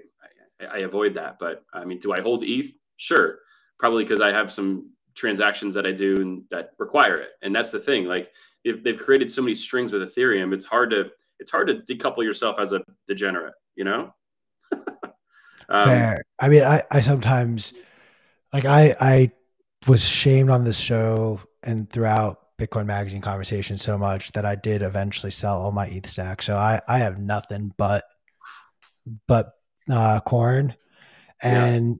Speaker 2: I avoid that. But I mean, do I hold ETH? Sure, probably, because I have some transactions that I do and that require it, and that's the thing. Like, if they've created so many strings with Ethereum, it's hard to decouple yourself as a degenerate,
Speaker 1: Fair. I mean, I sometimes, like, I was shamed on this show and throughout Bitcoin Magazine conversation so much that I did eventually sell all my ETH stack. So I have nothing but corn. And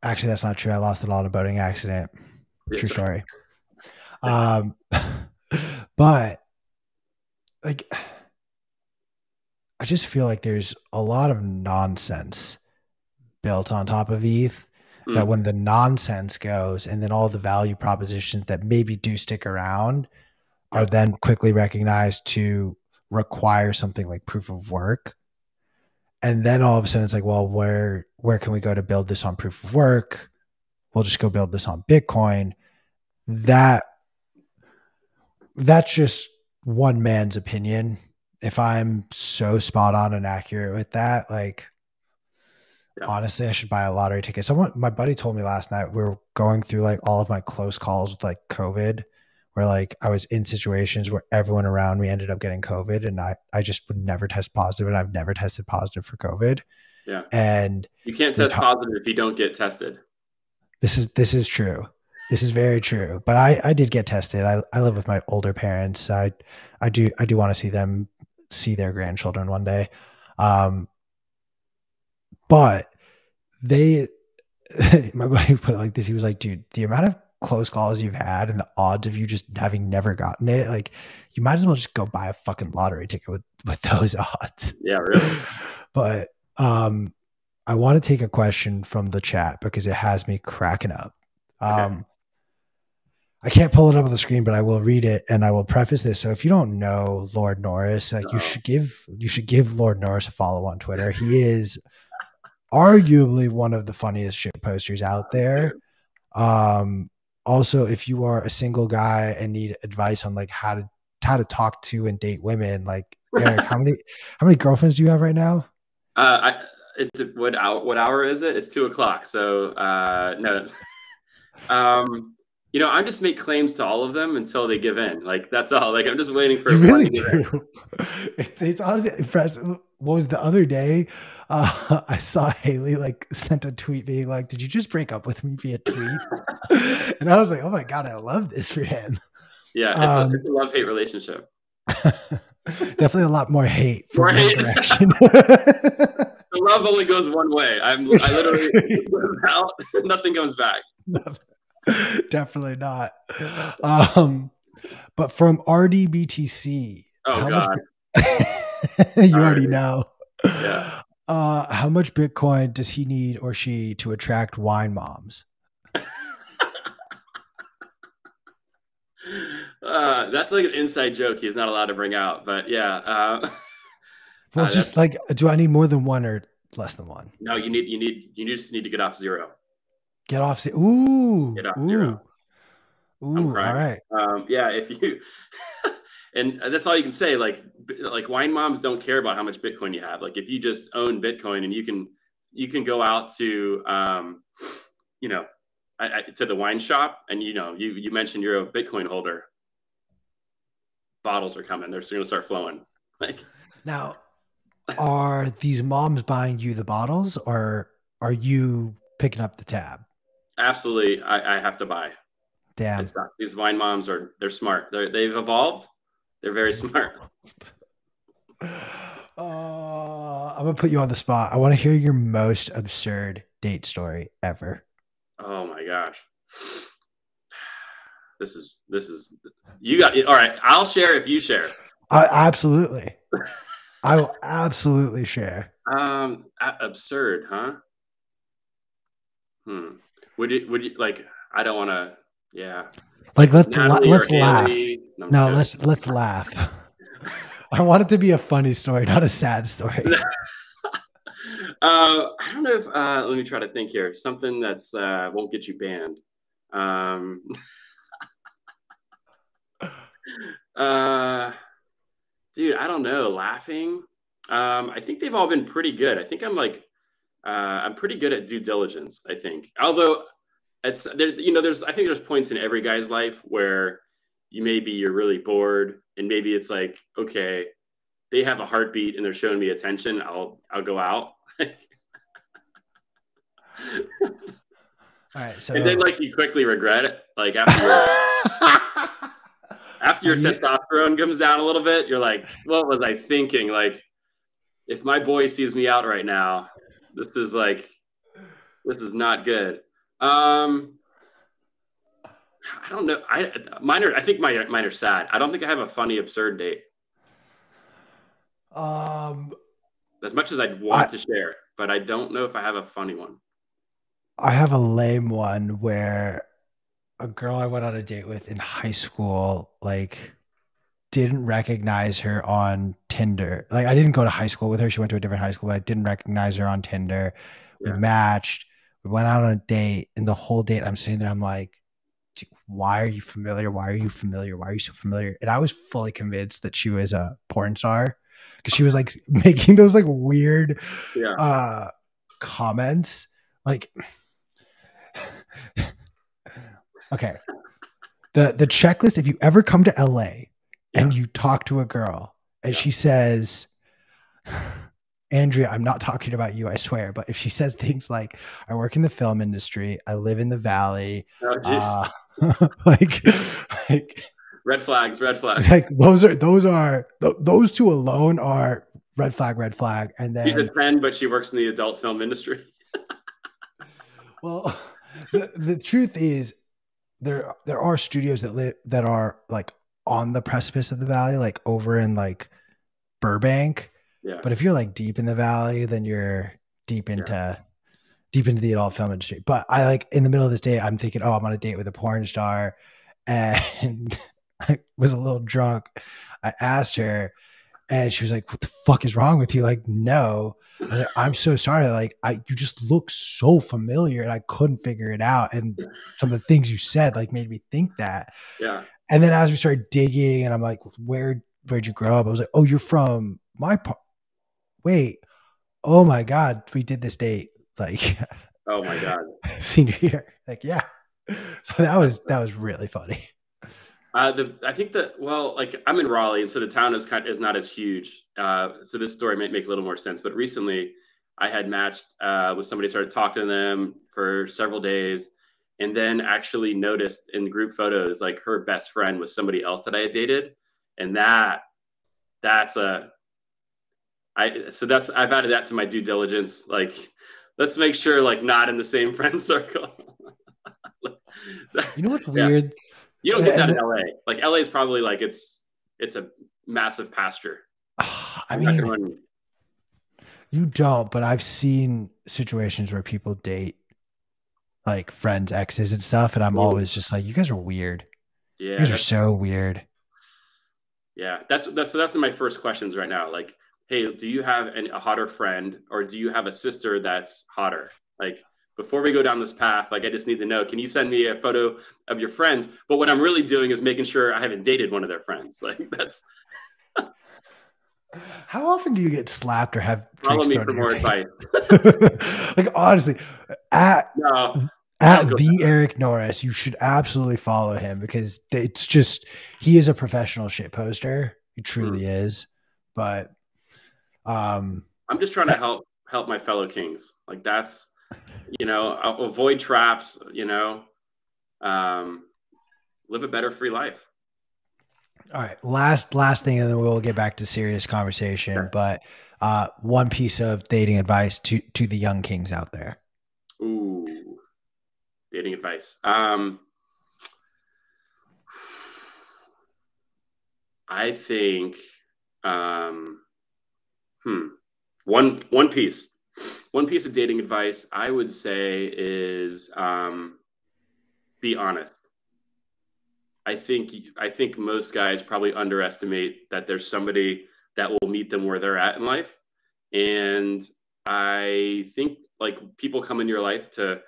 Speaker 1: actually, that's not true. I lost it all in a boating accident. True story. But like, I just feel like there's a lot of nonsense built on top of ETH that
Speaker 2: Mm,
Speaker 1: when the nonsense goes and then all the value propositions that maybe do stick around are
Speaker 2: yep.
Speaker 1: then quickly recognized to require something like proof of work. And then all of a sudden it's like, well, where can we go to build this on proof of work? We'll just go build this on Bitcoin. That that's just one man's opinion. If I'm so spot on and accurate with that, like
Speaker 2: Yeah.
Speaker 1: honestly, I should buy a lottery ticket. My buddy told me last night we were going through like all of my close calls with like COVID, where like I was in situations where everyone around me ended up getting COVID, and I just would never test positive, and I've never tested positive for COVID.
Speaker 2: Yeah.
Speaker 1: And
Speaker 2: You can't
Speaker 1: we
Speaker 2: test
Speaker 1: talk.
Speaker 2: positive if you don't get tested.
Speaker 1: This is true. This is very true. But I did get tested. I live with my older parents. I do want to see their grandchildren one day. Um, but they my buddy put it like this. He was like, dude, the amount of close calls you've had and the odds of you just having never gotten it, like you might as well just go buy a fucking lottery ticket with those odds.
Speaker 2: Yeah, really.
Speaker 1: But I want to take a question from the chat because it has me cracking up.
Speaker 2: Okay.
Speaker 1: I can't pull it up on the screen, but I will read it and I will preface this. So if you don't know Lord Norris, like
Speaker 2: Uh-oh.
Speaker 1: you should give Lord Norris a follow on Twitter. He is arguably one of the funniest shit posters out there.
Speaker 2: Dude.
Speaker 1: Um, Also, if you are a single guy and need advice on like how to talk to and date women, like Eric, how many girlfriends do you have right now?
Speaker 2: What hour is it? It's 2 o'clock. So no. I just make claims to all of them until they give in. Like that's all. Like I'm just waiting for
Speaker 1: You
Speaker 2: one
Speaker 1: really
Speaker 2: to give in.
Speaker 1: do. It's honestly impressive. What was the other day? I saw Haley like sent a tweet being like, "Did you just break up with me via tweet?" And I was like, "Oh my god, I love this for him."
Speaker 2: Yeah, it's
Speaker 1: Um,
Speaker 2: a love-hate relationship.
Speaker 1: Definitely a lot more hate from
Speaker 2: More
Speaker 1: one
Speaker 2: hate.
Speaker 1: direction.
Speaker 2: The love only goes one way. I literally out, nothing comes back.
Speaker 1: Definitely not. Um, but from RDBTC,
Speaker 2: Oh
Speaker 1: how much
Speaker 2: God.
Speaker 1: you already
Speaker 2: Already.
Speaker 1: know.
Speaker 2: Yeah.
Speaker 1: How much Bitcoin does he need or she to attract wine moms?
Speaker 2: That's like an inside joke he's not allowed to bring out, but yeah.
Speaker 1: Well, it's
Speaker 2: That's
Speaker 1: just like, do I need more than one or less than one?
Speaker 2: no. You just need to get off zero.
Speaker 1: Get off. Ooh,
Speaker 2: Get off
Speaker 1: ooh,
Speaker 2: zero. I'm
Speaker 1: ooh. All
Speaker 2: crying.
Speaker 1: right.
Speaker 2: Yeah, if you and that's all you can say. Like wine moms don't care about how much Bitcoin you have. Like if you just own Bitcoin and you can go out to you know to the wine shop and you mentioned you're a Bitcoin holder. Bottles are coming. They're going to start flowing. Like
Speaker 1: Now, are these moms buying you the bottles or are you picking up the tab?
Speaker 2: absolutely, I have to buy.
Speaker 1: Damn.
Speaker 2: It's not. These wine moms they're smart. They've evolved. They're very smart.
Speaker 1: I'm gonna put you on the spot. I want to hear your most absurd date story ever.
Speaker 2: Oh my gosh. This is you got it. All right. I'll share if you share.
Speaker 1: Absolutely. I will absolutely share.
Speaker 2: Absurd, huh? Hmm. Would you like? I don't want to. Yeah.
Speaker 1: Like
Speaker 2: Like with Natalie or
Speaker 1: let's laugh.
Speaker 2: Haley. No, I'm just
Speaker 1: No,
Speaker 2: kidding.
Speaker 1: let's laugh. I want it to be a funny story, not a sad story.
Speaker 2: I don't know if. Let me try to think here. Something that's won't get you banned. Um, uh, dude, I don't know. Laughing. I think they've all been pretty good. I think I'm pretty good at due diligence. I think, although it's there, I think there's points in every guy's life where you're really bored, and maybe it's like, okay, they have a heartbeat and they're showing me attention. I'll go out.
Speaker 1: All right, so
Speaker 2: And then like you quickly regret it. Like after your
Speaker 1: have you
Speaker 2: testosterone comes down a little bit, you're like, what was I thinking? Like if my boy sees me out right now, this is not good. I don't know. I think mine are sad. I don't think I have a funny absurd date.
Speaker 1: um
Speaker 2: as much as I'd
Speaker 1: I
Speaker 2: want to share, but I don't know if I have a funny one.
Speaker 1: I have a lame one where a girl I went on a date with in high school, like, didn't recognize her on Tinder. Like, I didn't go to high school with her. She went to a different high school, but I didn't recognize her on Tinder. We
Speaker 2: Yeah.
Speaker 1: matched. We went out on a date, and the whole date I'm sitting there, I'm like, "Dude, why are you familiar? Why are you familiar? Why are you so familiar?" And I was fully convinced that she was a porn star because she was like making those like weird
Speaker 2: Yeah.
Speaker 1: comments. Like, okay, the checklist, if you ever come to LA and
Speaker 2: Yeah.
Speaker 1: you talk to a girl and
Speaker 2: Yeah.
Speaker 1: she says, Andrea, I'm not talking about you, I swear. But if she says things like, I work in the film industry, I live in the valley,
Speaker 2: Oh, jeez.
Speaker 1: uh, like, like,
Speaker 2: Red flags, red flags.
Speaker 1: like those two alone are red flag, red flag. And
Speaker 2: She's a
Speaker 1: then,
Speaker 2: 10, but she works in the adult film industry.
Speaker 1: well, the truth is there are studios that are like on the precipice of the valley, like over in like Burbank.
Speaker 2: Yeah.
Speaker 1: But if you're like deep in the valley, then you're deep
Speaker 2: Yeah.
Speaker 1: into deep into the adult film industry. But I like in the middle of this day, I'm thinking, oh, I'm on a date with a porn star. And I was a little drunk. I asked her and she was like, what the fuck is wrong with you? Like, no. I was like, I'm so sorry. Like, you just look so familiar and I couldn't figure it out. And some of the things you said like made me think that.
Speaker 2: Yeah.
Speaker 1: And then as we started digging and I'm like, where'd you grow up? I was like, oh, you're from my part. Wait, oh my God, we did this date like
Speaker 2: Oh my God.
Speaker 1: senior year. Like, yeah. So that was really funny.
Speaker 2: I think that, well, like I'm in Raleigh, and so the town is not as huge. So this story might make a little more sense. But recently, I had matched with somebody, started talking to them for several days, and then actually noticed in group photos like her best friend was somebody else that I had dated, and that's a I've added that to my due diligence. Like, let's make sure like not in the same friend circle.
Speaker 1: You know what's
Speaker 2: Yeah.
Speaker 1: weird?
Speaker 2: You don't get that in
Speaker 1: And
Speaker 2: LA. Like LA is probably like it's a massive pasture.
Speaker 1: I
Speaker 2: You're not
Speaker 1: mean,
Speaker 2: gonna run.
Speaker 1: you don't, but I've seen situations where people date like friends, exes and stuff, and I'm
Speaker 2: Ooh,
Speaker 1: always just like, you guys are weird. You
Speaker 2: yeah,
Speaker 1: guys are so weird.
Speaker 2: that's my first questions right now. Like, hey, do you have a hotter friend, or do you have a sister that's hotter? Like, before we go down this path, like I just need to know. Can you send me a photo of your friends? But what I'm really doing is making sure I haven't dated one of their friends. Like that's
Speaker 1: How often do you get slapped or have
Speaker 2: follow
Speaker 1: drinks
Speaker 2: me
Speaker 1: thrown
Speaker 2: for
Speaker 1: in your
Speaker 2: more
Speaker 1: face?
Speaker 2: advice.
Speaker 1: Like, honestly, at
Speaker 2: No, I don't
Speaker 1: at
Speaker 2: go.
Speaker 1: the Eric Norris, you should absolutely follow him because it's just he is a professional shit poster. He
Speaker 2: Hmm.
Speaker 1: truly is. But um
Speaker 2: I'm just trying to help my fellow kings. Like that's I'll avoid traps. Um, live a better free life.
Speaker 1: all right, last thing and then we'll get back to serious conversation.
Speaker 2: Okay.
Speaker 1: But one piece of dating advice to the young kings out there.
Speaker 2: Ooh, dating advice. I think um, hmm, one piece. One piece of dating advice I would say is be honest. I think most guys probably underestimate that there's somebody that will meet them where they're at in life. And I think like people come in your life to,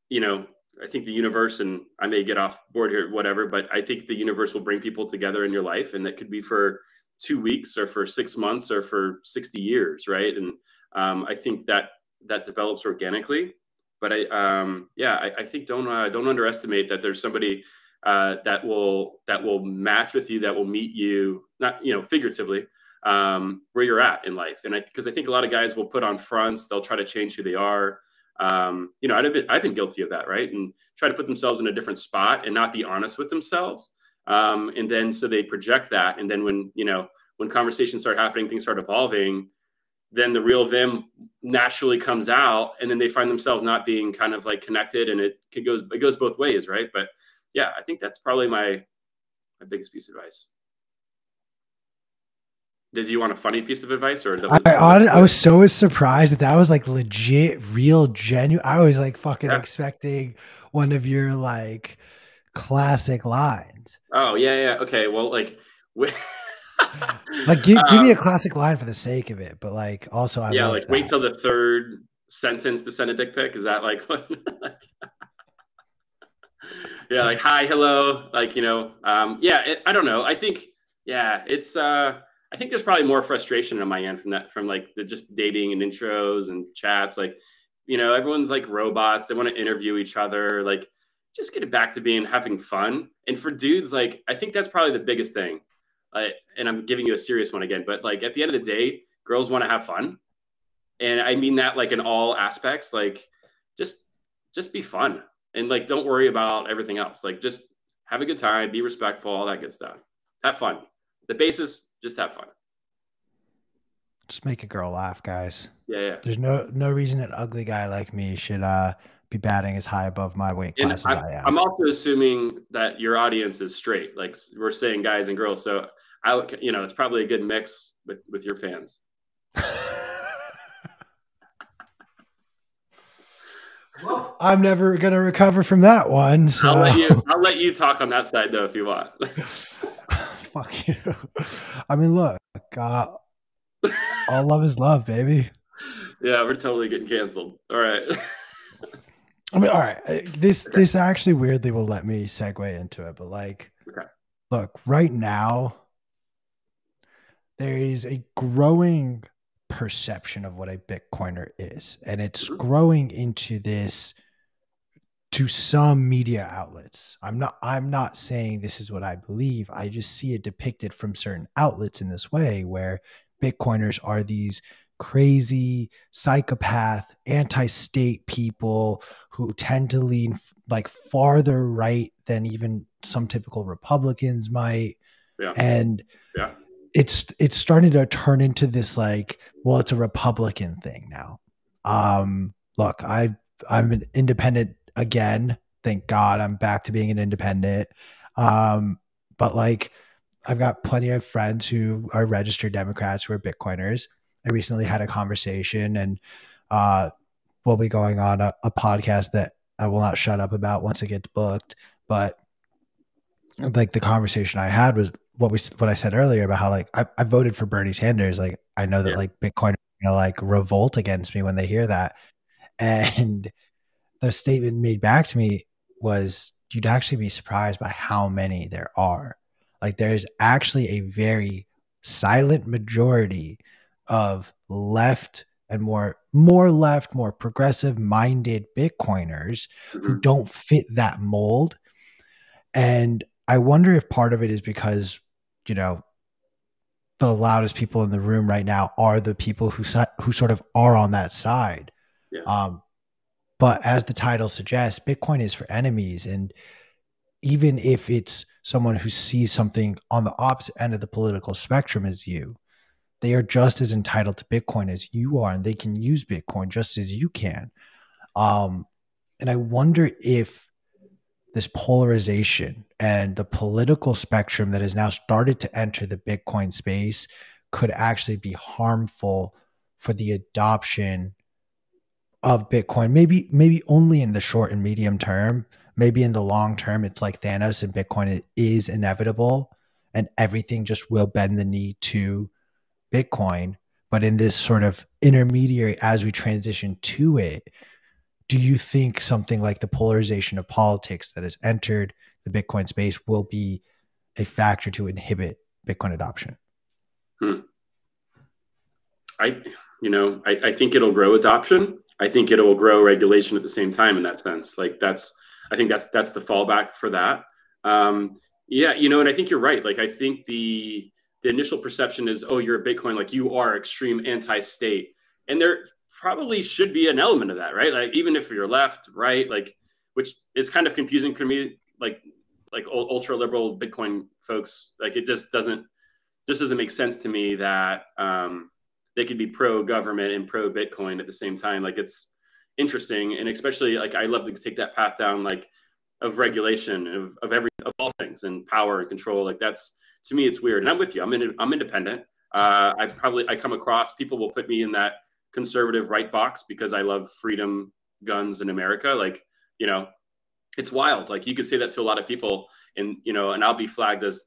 Speaker 2: you know, I think the universe, and I may get off board here, whatever, but I think the universe will bring people together in your life. And that could be for 2 weeks or for 6 months or for 60 years. Right. And I think that develops organically. But I think don't underestimate that there's somebody that will match with you, that will meet you, not figuratively, where you're at in life. And because I think a lot of guys will put on fronts, they'll try to change who they are. I've been guilty of that, right? And try to put themselves in a different spot and not be honest with themselves. And then so they project that, and then when conversations start happening, things start evolving, then the real them naturally comes out, and then they find themselves not being kind of like connected, and it goes both ways, right? But yeah, I think that's probably my biggest piece of advice. Did you want a funny piece of advice, or that
Speaker 1: I was so surprised that was like legit, real, genuine. I was like fucking expecting one of your like classic lines.
Speaker 2: Oh yeah. Okay. Well, like,
Speaker 1: like give me a classic line for the sake of it, but like also I love
Speaker 2: like
Speaker 1: that.
Speaker 2: Wait till the third sentence to send a dick pic. Is that like what? Yeah, like hi, hello, like I don't know. I think it's I think there's probably more frustration on my end from that, from like the just dating and intros and chats. Like, everyone's like robots. They want to interview each other. Like, just get it back to having fun. And for dudes, like, I think that's probably the biggest thing. And I'm giving you a serious one again, but like at the end of the day, girls want to have fun. And I mean that like in all aspects, like just be fun. And like, don't worry about everything else. Like, just have a good time, be respectful, all that good stuff. Have fun. The basis, just have fun.
Speaker 1: Just make a girl laugh, guys.
Speaker 2: Yeah.
Speaker 1: There's no reason an ugly guy like me should be batting as high above my weight class as I am.
Speaker 2: I'm also assuming that your audience is straight. Like, we're saying guys and girls. So it's probably a good mix with your fans.
Speaker 1: Well, I'm never gonna recover from that one. So
Speaker 2: I'll let you talk on that side though if you want.
Speaker 1: Fuck you. I mean, look, all love is love, baby.
Speaker 2: Yeah, we're totally getting canceled. All right.
Speaker 1: I mean, all right. This actually weirdly will let me segue into it, but like, look, right now there is a growing perception of what a Bitcoiner is, and it's growing into this to some media outlets. I'm not saying this is what I believe. I just see it depicted from certain outlets in this way, where Bitcoiners are these crazy psychopath anti-state people who tend to lean like farther right than even some typical Republicans might. And it's starting to turn into this like, well, it's a Republican thing now. Look, I'm an independent again. Thank God I'm back to being an independent. But like, I've got plenty of friends who are registered Democrats who are Bitcoiners. I recently had a conversation, and we'll be going on a podcast that I will not shut up about once it gets booked. But like, the conversation I had was what I said earlier about how like I voted for Bernie Sanders. Like, I know that like Bitcoiners are gonna like revolt against me when they hear that. And the statement made back to me was, you'd actually be surprised by how many there are. Like, there's actually a very silent majority of left and more left, more progressive minded Bitcoiners who don't fit that mold. And I wonder if part of it is because, the loudest people in the room right now are the people who sort of are on that side. But as the title suggests, Bitcoin is for enemies. And even if it's someone who sees something on the opposite end of the political spectrum as you, they are just as entitled to Bitcoin as you are, and they can use Bitcoin just as you can. And I wonder if this polarization and the political spectrum that has now started to enter the Bitcoin space could actually be harmful for the adoption of Bitcoin. Maybe only in the short and medium term. Maybe in the long term, it's like Thanos, and Bitcoin is inevitable and everything just will bend the knee to Bitcoin. But in this sort of intermediary, as we transition to it, do you think something like the polarization of politics that has entered the Bitcoin space will be a factor to inhibit Bitcoin adoption?
Speaker 2: I think it'll grow adoption. I think it will grow regulation at the same time in that sense. Like, I think that's the fallback for that. And I think you're right. Like, I think the initial perception is, oh, you're a Bitcoin, like you are extreme anti-state. And there probably should be an element of that, right? Like, even if you're left, right, like, which is kind of confusing for me, like ultra liberal Bitcoin folks, like it just doesn't make sense to me that they could be pro government and pro Bitcoin at the same time. Like, it's interesting. And especially like, I love to take that path down, like, of regulation of all things and power and control. Like, that's, to me, it's weird. And I'm with you. I'm independent. I come across, people will put me in that conservative right box because I love freedom, guns, in America. Like, you know, it's wild. Like, you could say that to a lot of people, and, you know, and I'll be flagged as,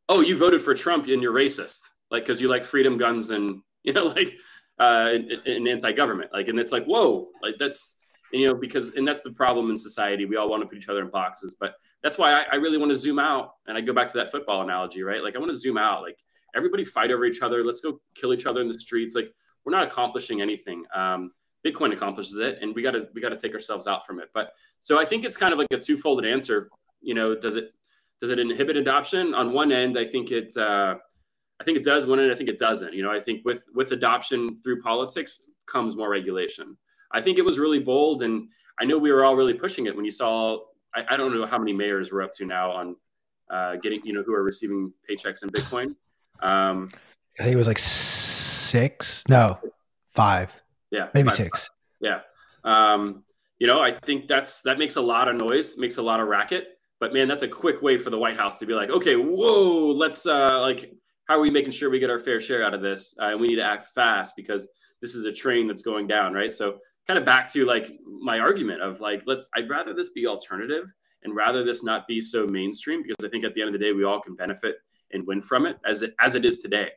Speaker 2: oh, you voted for Trump and you're racist, like, because you like freedom, guns, and, you know, like, and anti-government. Like, and it's like, whoa, like, that's, you know, because, and that's the problem in society. We all want to put each other in boxes, but that's why I really want to zoom out. And I go back to that football analogy, right? Like, I want to zoom out. Like, everybody fight over each other. Let's go kill each other in the streets. Like, we're not accomplishing anything. Bitcoin accomplishes it, and we got to take ourselves out from it. But so I think it's kind of like a two-folded answer. You know, does it inhibit adoption? On one end, I think it does. One end, I think it doesn't. You know, I think with adoption through politics comes more regulation. I think it was really bold, and I know we were all really pushing it when you saw. I don't know how many mayors we're up to now on getting, you know, who are receiving paychecks in Bitcoin.
Speaker 1: I think it was like 6, no, 5.
Speaker 2: Yeah,
Speaker 1: maybe
Speaker 2: 5.
Speaker 1: 6.
Speaker 2: Yeah. You know, I think that makes a lot of noise, makes a lot of racket. But man, that's a quick way for the White House to be like, okay, whoa, let's like, how are we making sure we get our fair share out of this? And we need to act fast because this is a train that's going down, right? So kind of back to like my argument of like, I'd rather this be alternative and rather this not be so mainstream, because I think at the end of the day, we all can benefit and win from it as it is today.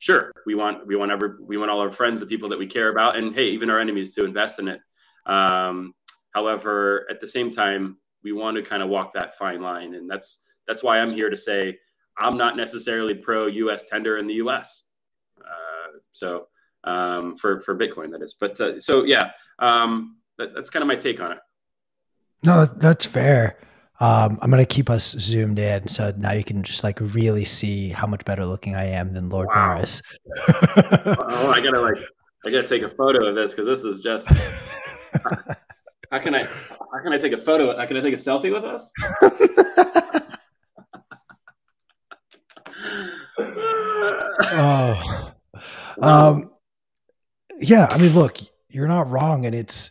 Speaker 2: Sure, we want all our friends, the people that we care about, and hey, even our enemies, to invest in it. However, at the same time, we want to kind of walk that fine line, and that's why I'm here to say I'm not necessarily pro U.S. tender in the U.S. For Bitcoin, that is. But so yeah, that's kind of my take on it.
Speaker 1: No, that's fair. I'm going to keep us zoomed in so now you can just like really see how much better looking I am than Lord Norris.
Speaker 2: Oh, I gotta take a photo of this because this is just. How can I take a photo? Can I take a selfie with us?
Speaker 1: Oh, yeah. I mean, look, you're not wrong, and it's.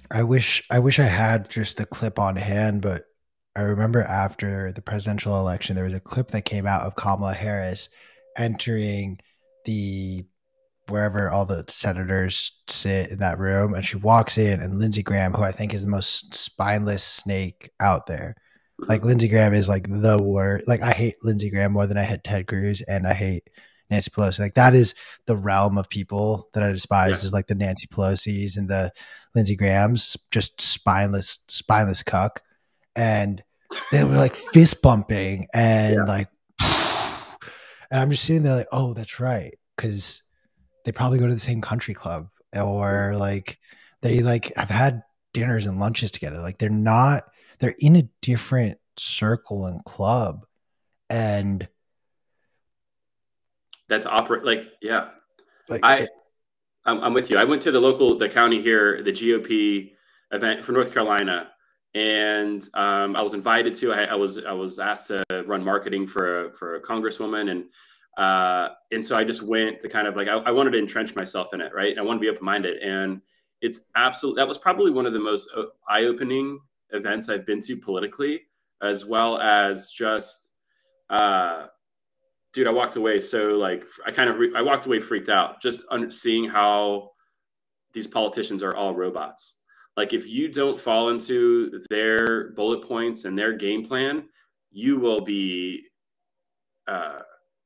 Speaker 1: I wish I had just the clip on hand, but I remember after the presidential election, there was a clip that came out of Kamala Harris entering wherever all the senators sit in that room, and she walks in, and Lindsey Graham, who I think is the most spineless snake out there, like Lindsey Graham is like the worst. Like, I hate Lindsey Graham more than I hate Ted Cruz, and I hate Nancy Pelosi. Like, that is the realm of people that I despise, is like the Nancy Pelosi's and the Lindsey Graham's, just spineless cuck. And they were like fist bumping and like, and I'm just sitting there like, oh, that's right. Cause they probably go to the same country club, or like they like have had dinners and lunches together. Like, they're in a different circle and club. And
Speaker 2: that's like, yeah, like, I'm with you. I went to the county here, the GOP event for North Carolina, and I was invited to. I was asked to run marketing for a congresswoman, and so I just went to kind of like I wanted to entrench myself in it, right? And I want to be open minded, and it's absolutely, that was probably one of the most eye opening events I've been to politically, as well as just. Dude, I walked away. So like, I walked away freaked out, just seeing how these politicians are all robots. Like, if you don't fall into their bullet points and their game plan, you will be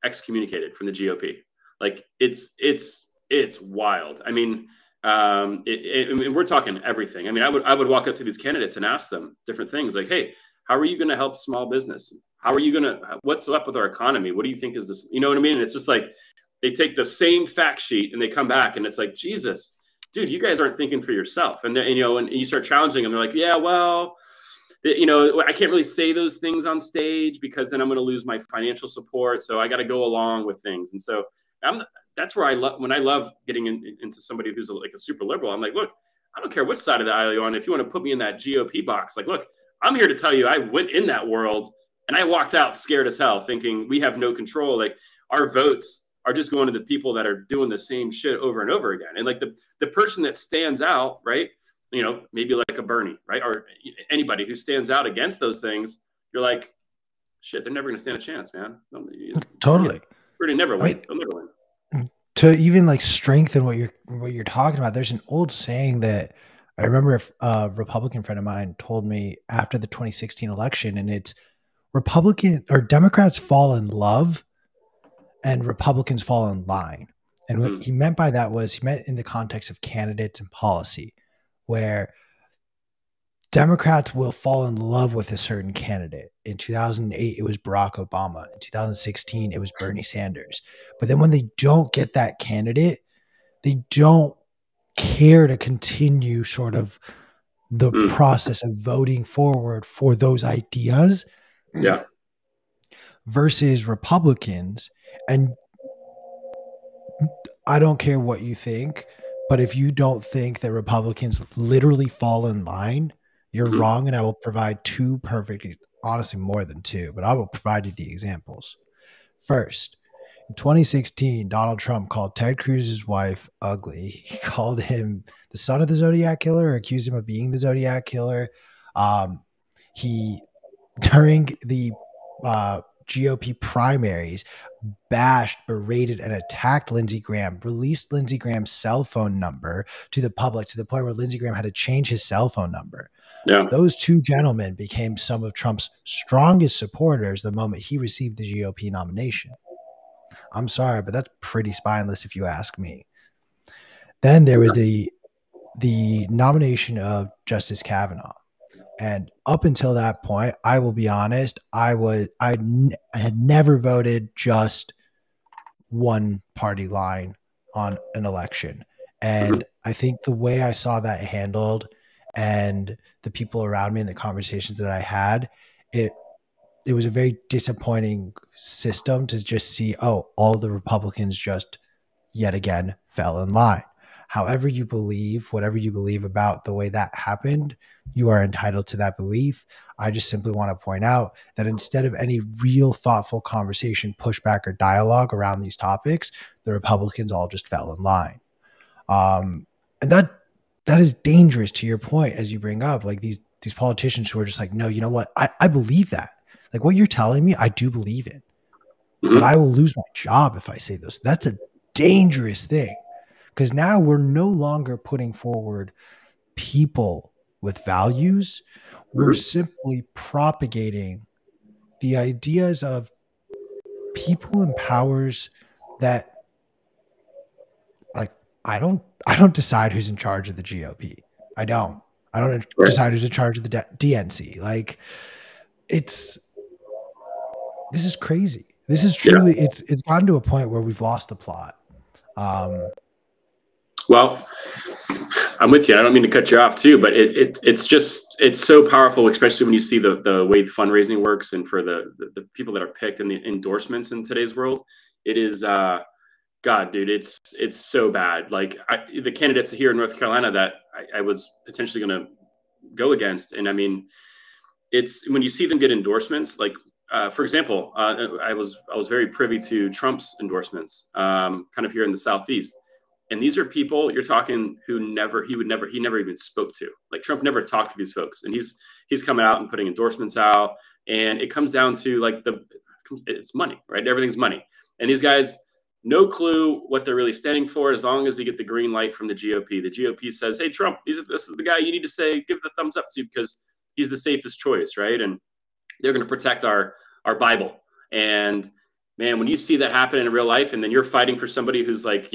Speaker 2: excommunicated from the GOP. Like, it's wild. I mean, we're talking everything. I mean, I would walk up to these candidates and ask them different things like, hey, how are you going to help small business? How are you going to, what's up with our economy? What do you think is this? You know what I mean? And it's just like, they take the same fact sheet and they come back and it's like, Jesus, dude, you guys aren't thinking for yourself. And you know, and you start challenging them. They're like, yeah, well, you know, I can't really say those things on stage because then I'm going to lose my financial support. So I got to go along with things. And so that's where when I love getting into somebody who's like a super liberal, I'm like, look, I don't care which side of the aisle you're on. If you want to put me in that GOP box, like, look, I'm here to tell you I went in that world and I walked out scared as hell thinking we have no control. Like, our votes are just going to the people that are doing the same shit over and over again. And like the person that stands out, right? You know, maybe like a Bernie, right? Or anybody who stands out against those things, you're like, shit, they're never going to stand a chance, man.
Speaker 1: Totally.
Speaker 2: Bernie never
Speaker 1: I
Speaker 2: win.
Speaker 1: mean,
Speaker 2: He'll never win.
Speaker 1: to even like strengthen what you're talking about, there's an old saying that I remember a Republican friend of mine told me after the 2016 election, and it's Republican or Democrats fall in love and Republicans fall in line. And what
Speaker 2: Mm-hmm.
Speaker 1: he meant by that was he meant in the context of candidates and policy, where Democrats will fall in love with a certain candidate. In 2008, it was Barack Obama. In 2016, it was Bernie Sanders. But then when they don't get that candidate, they don't care to continue sort of the
Speaker 2: Mm.
Speaker 1: process of voting forward for those ideas
Speaker 2: Yeah.
Speaker 1: versus Republicans. And I don't care what you think, but if you don't think that Republicans literally fall in line, you're
Speaker 2: Mm-hmm.
Speaker 1: wrong. And I will provide two perfect, honestly, more than two, but I will provide you the examples. First, in 2016, Donald Trump called Ted Cruz's wife ugly. He called him the son of the Zodiac killer, or accused him of being the Zodiac killer. He, during the GOP primaries, bashed, berated, and attacked Lindsey Graham, released Lindsey Graham's cell phone number to the public to the point where Lindsey Graham had to change his cell phone number.
Speaker 2: Yeah.
Speaker 1: Those two gentlemen became some of Trump's strongest supporters the moment he received the GOP nomination. I'm sorry, but that's pretty spineless if you ask me. Then there was the nomination of Justice Kavanaugh. And up until that point, I will be honest, I had never voted just one party line on an election. And
Speaker 2: Mm-hmm.
Speaker 1: I think the way I saw that handled and the people around me and the conversations that I had, it was a very disappointing system to just see, oh, all the Republicans just yet again fell in line. However you believe, whatever you believe about the way that happened, you are entitled to that belief. I just simply want to point out that instead of any real thoughtful conversation, pushback, or dialogue around these topics, the Republicans all just fell in line. And that is dangerous, to your point, as you bring up, like these politicians who are just like, no, you know what? I believe that. Like what you're telling me, I do believe it.
Speaker 2: Mm-hmm.
Speaker 1: But I will lose my job if I say those. That's a dangerous thing. Because now we're no longer putting forward people with values. We're simply propagating the ideas of people in powers that, like, I don't decide who's in charge of the GOP. I don't decide who's in charge of the DNC. Like, this is crazy. This is truly, it's gotten to a point where we've lost the plot.
Speaker 2: Well, I'm with you. I don't mean to cut you off too, but it's so powerful, especially when you see the way fundraising works, and for the people that are picked and the endorsements in today's world. It is God, dude, it's so bad. Like the candidates here in North Carolina that I was potentially going to go against, and I mean, it's when you see them get endorsements, like for example, I was very privy to Trump's endorsements, kind of here in the Southeast. And these are people you're talking who he never even spoke to. Like Trump never talked to these folks, and he's coming out and putting endorsements out. And it comes down to like it's money, right? Everything's money. And these guys, no clue what they're really standing for. As long as they get the green light from the GOP, the GOP says, "Hey, Trump, this is the guy you need to give the thumbs up to because he's the safest choice," right? And they're going to protect our Bible. And man, when you see that happen in real life, and then you're fighting for somebody who's like,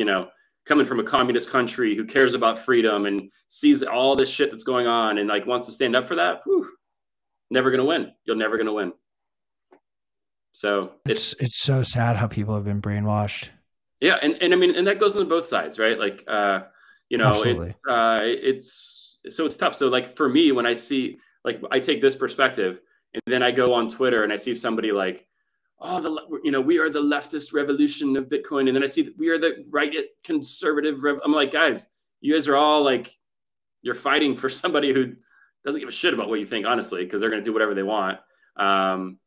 Speaker 2: coming from a communist country who cares about freedom and sees all this shit that's going on and like wants to stand up for that, never going to win. You're never going to win. So
Speaker 1: it's so sad how people have been brainwashed.
Speaker 2: Yeah. And I mean, and that goes on both sides, right? Like,
Speaker 1: Absolutely.
Speaker 2: It's tough. So like for me, when I see, like, I take this perspective and then I go on Twitter and I see somebody like, oh, we are the leftist revolution of Bitcoin. And then I see that we are the right conservative. I'm like, guys, you guys are all like, you're fighting for somebody who doesn't give a shit about what you think, honestly, because they're going to do whatever they want. And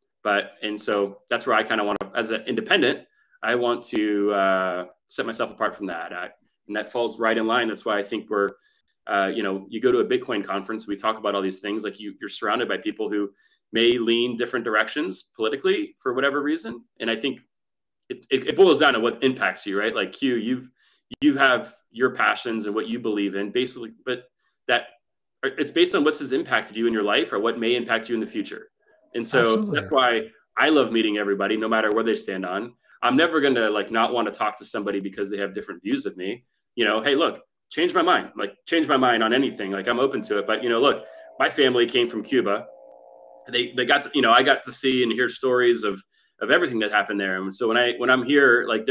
Speaker 2: so that's where I kind of want to, as an independent, I want to set myself apart from that. And that falls right in line. That's why I think we're, you go to a Bitcoin conference, we talk about all these things, like you're surrounded by people who may lean different directions politically for whatever reason. And I think it boils down to what impacts you, right? Like Q, you have your passions and what you believe in, basically, but that it's based on what's has impacted you in your life or what may impact you in the future. And so that's
Speaker 1: Absolutely.
Speaker 2: why I love meeting everybody, no matter where they stand on. I'm never gonna like not want to talk to somebody because they have different views of me. You know, hey, look, change my mind. Like change my mind on anything. Like I'm open to it. But look, my family came from Cuba. They got to, I got to see and hear stories of everything that happened there. And so when I'm here, like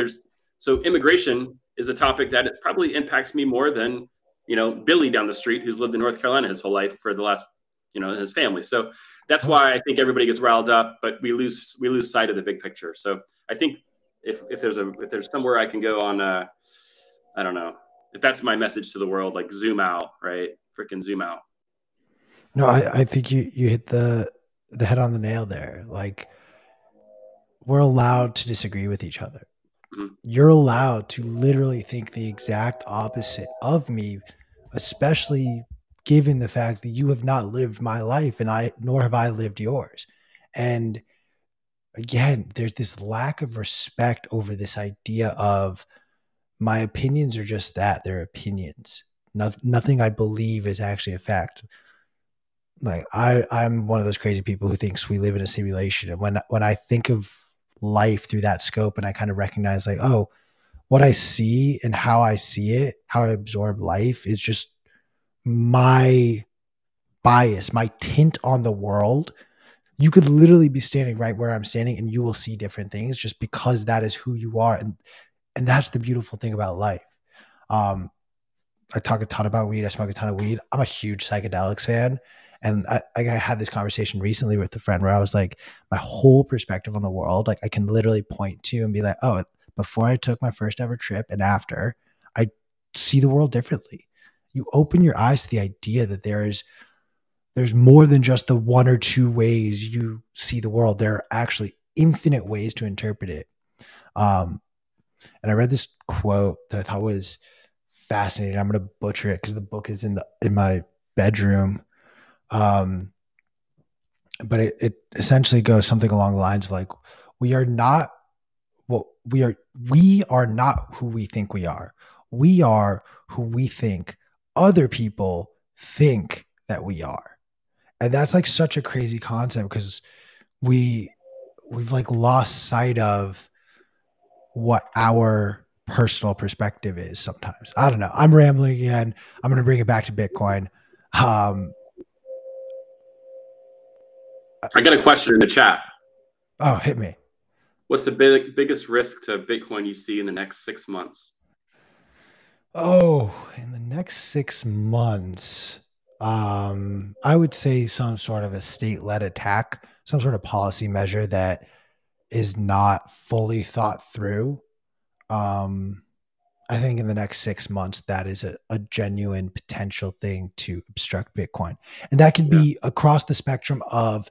Speaker 2: so immigration is a topic that it probably impacts me more than Billy down the street who's lived in North Carolina his whole life for the last his family. So that's why I think everybody gets riled up, but we lose sight of the big picture. So I think if there's somewhere I can go on, I don't know if that's my message to the world, like zoom out, right? Freaking zoom out.
Speaker 1: No, I think you hit the head on the nail there. Like, we're allowed to disagree with each other.
Speaker 2: Mm-hmm.
Speaker 1: You're allowed to literally think the exact opposite of me, especially given the fact that you have not lived my life and nor have I lived yours. And again, there's this lack of respect over this idea of my opinions are just that, they're opinions. Nothing I believe is actually a fact. Like I'm one of those crazy people who thinks we live in a simulation. And when I think of life through that scope and I kind of recognize like, oh, what I see and how I see it, how I absorb life is just my bias, my tint on the world. You could literally be standing right where I'm standing and you will see different things just because that is who you are. And that's the beautiful thing about life. I talk a ton about weed. I smoke a ton of weed. I'm a huge psychedelics fan. And I had this conversation recently with a friend where I was like, my whole perspective on the world, like I can literally point to and be like, oh, before I took my first ever trip and after, I see the world differently. You open your eyes to the idea that there's more than just the one or two ways you see the world. There are actually infinite ways to interpret it. And I read this quote that I thought was fascinating. I'm going to butcher it because the book is in my bedroom. But it essentially goes something along the lines of like, we are not who we think we are. We are who we think other people think that we are. And that's like such a crazy concept because we've like lost sight of what our personal perspective is sometimes. I don't know. I'm rambling again. I'm going to bring it back to Bitcoin.
Speaker 2: I got a question in the chat.
Speaker 1: Oh, hit me.
Speaker 2: What's the biggest risk to Bitcoin you see in the next 6 months?
Speaker 1: Oh, in the next 6 months, I would say some sort of a state-led attack, some sort of policy measure that is not fully thought through. I think in the next 6 months, that is a genuine potential thing to obstruct Bitcoin. And that could be across the spectrum of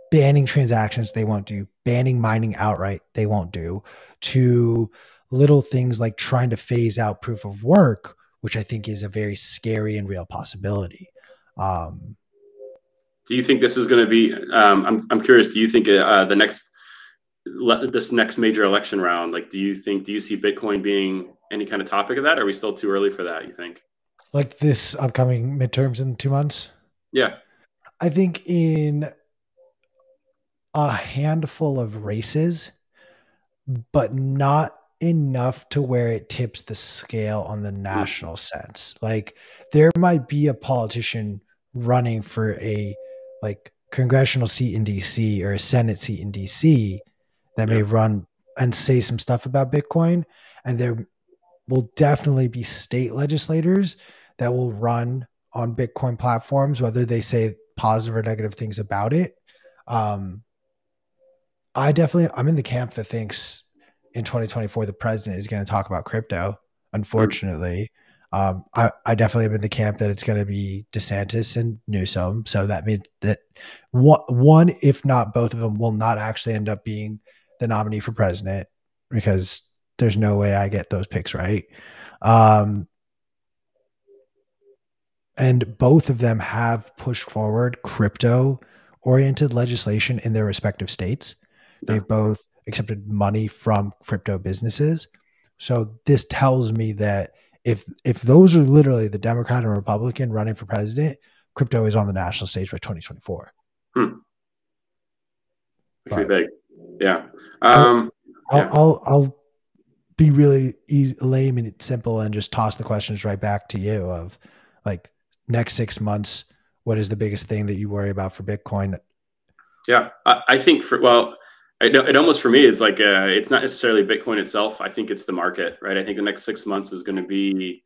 Speaker 1: banning transactions they won't do, banning mining outright they won't do, to little things like trying to phase out proof of work, which I think is a very scary and real possibility.
Speaker 2: Do you think this is going to be, I'm curious, do you think this next major election round, like, do you see Bitcoin being any kind of topic of that? Or are we still too early for that, you think?
Speaker 1: Like this upcoming midterms in 2 months?
Speaker 2: Yeah.
Speaker 1: I think in a handful of races, but not enough to where it tips the scale on the national sense. Like there might be a politician running for a like congressional seat in DC or a Senate seat in DC that may run and say some stuff about Bitcoin. And there will definitely be state legislators that will run on Bitcoin platforms, whether they say positive or negative things about it. I'm in the camp that thinks in 2024, the president is going to talk about crypto. Unfortunately, I definitely am in the camp that it's going to be DeSantis and Newsom. So that means that one, if not both of them, will not actually end up being the nominee for president because there's no way I get those picks right. And both of them have pushed forward crypto oriented legislation in their respective states. They've both accepted money from crypto businesses. So this tells me that if those are literally the Democrat and Republican running for president, crypto is on the national stage by 2024.
Speaker 2: It could be big. Yeah.
Speaker 1: I'll be really easy, lame and simple and just toss the questions right back to you of like next 6 months, what is the biggest thing that you worry about for Bitcoin?
Speaker 2: Yeah, I think it almost for me, it's like it's not necessarily Bitcoin itself. I think it's the market, right? I think the next 6 months is going to be,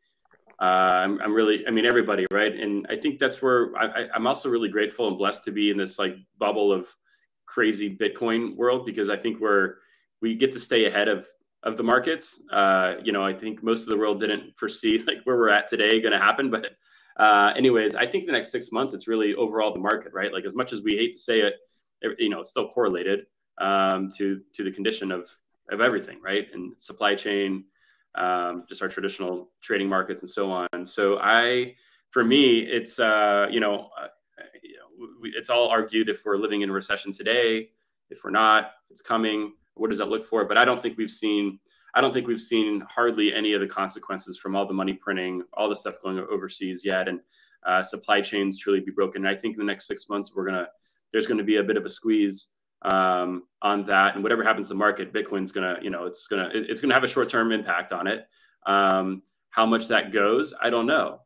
Speaker 2: I'm really, I mean, everybody, right? And I think that's where I'm also really grateful and blessed to be in this like bubble of crazy Bitcoin world, because I think we get to stay ahead of the markets. I think most of the world didn't foresee like where we're at today going to happen, but anyways, I think the next 6 months, it's really overall the market, right? Like as much as we hate to say it, it's still correlated to the condition of everything, right? And supply chain, just our traditional trading markets and so on. So for me, it's it's all argued if we're living in a recession today, if we're not, if it's coming, what does that look for? But I don't think we've seen hardly any of the consequences from all the money printing, all the stuff going overseas yet, and supply chains truly be broken. And I think in the next 6 months, there's going to be a bit of a squeeze on that, and whatever happens to the market, Bitcoin's gonna, it's gonna have a short-term impact on it. How much that goes, I don't know.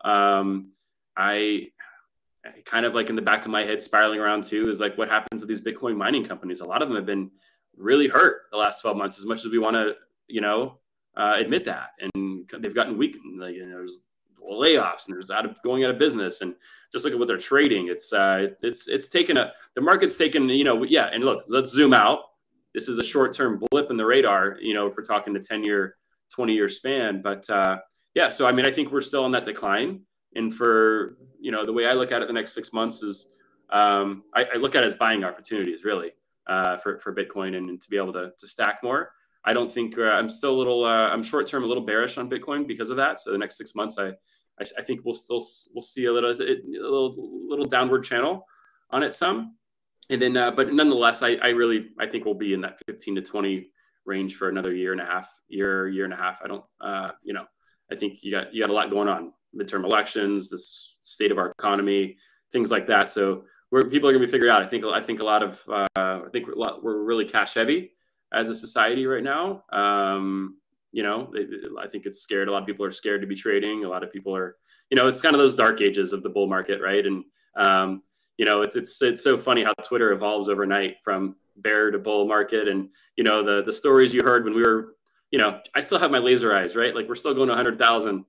Speaker 2: I kind of like in the back of my head spiraling around too is like what happens to these Bitcoin mining companies. A lot of them have been really hurt the last 12 months, as much as we want to, admit that, and they've gotten weakened. Like, there's layoffs and there's going out of business, and just look at what they're trading. It's taken the market's taken, yeah. And look, let's zoom out. This is a short-term blip in the radar, if we're talking the 10-year, 20-year span. But yeah, so I mean, I think we're still on that decline. And for, the way I look at it, the next 6 months is, I look at it as buying opportunities, really, for Bitcoin, and to be able to stack more. I don't think I'm still a little, I'm short-term, a little bearish on Bitcoin because of that. So the next 6 months, I think we'll see a little downward channel on it some. And then, but nonetheless, I think we'll be in that 15 to 20 range for another year and a half. I don't, I think you got a lot going on. Midterm elections, this state of our economy, things like that. So people are going to be figured out. I think a lot of, we're really cash heavy as a society right now. I think it's scared. A lot of people are scared to be trading. A lot of people are, it's kind of those dark ages of the bull market, right? And it's so funny how Twitter evolves overnight from bear to bull market. And the stories you heard when we were, I still have my laser eyes, right? Like we're still going to 100,000.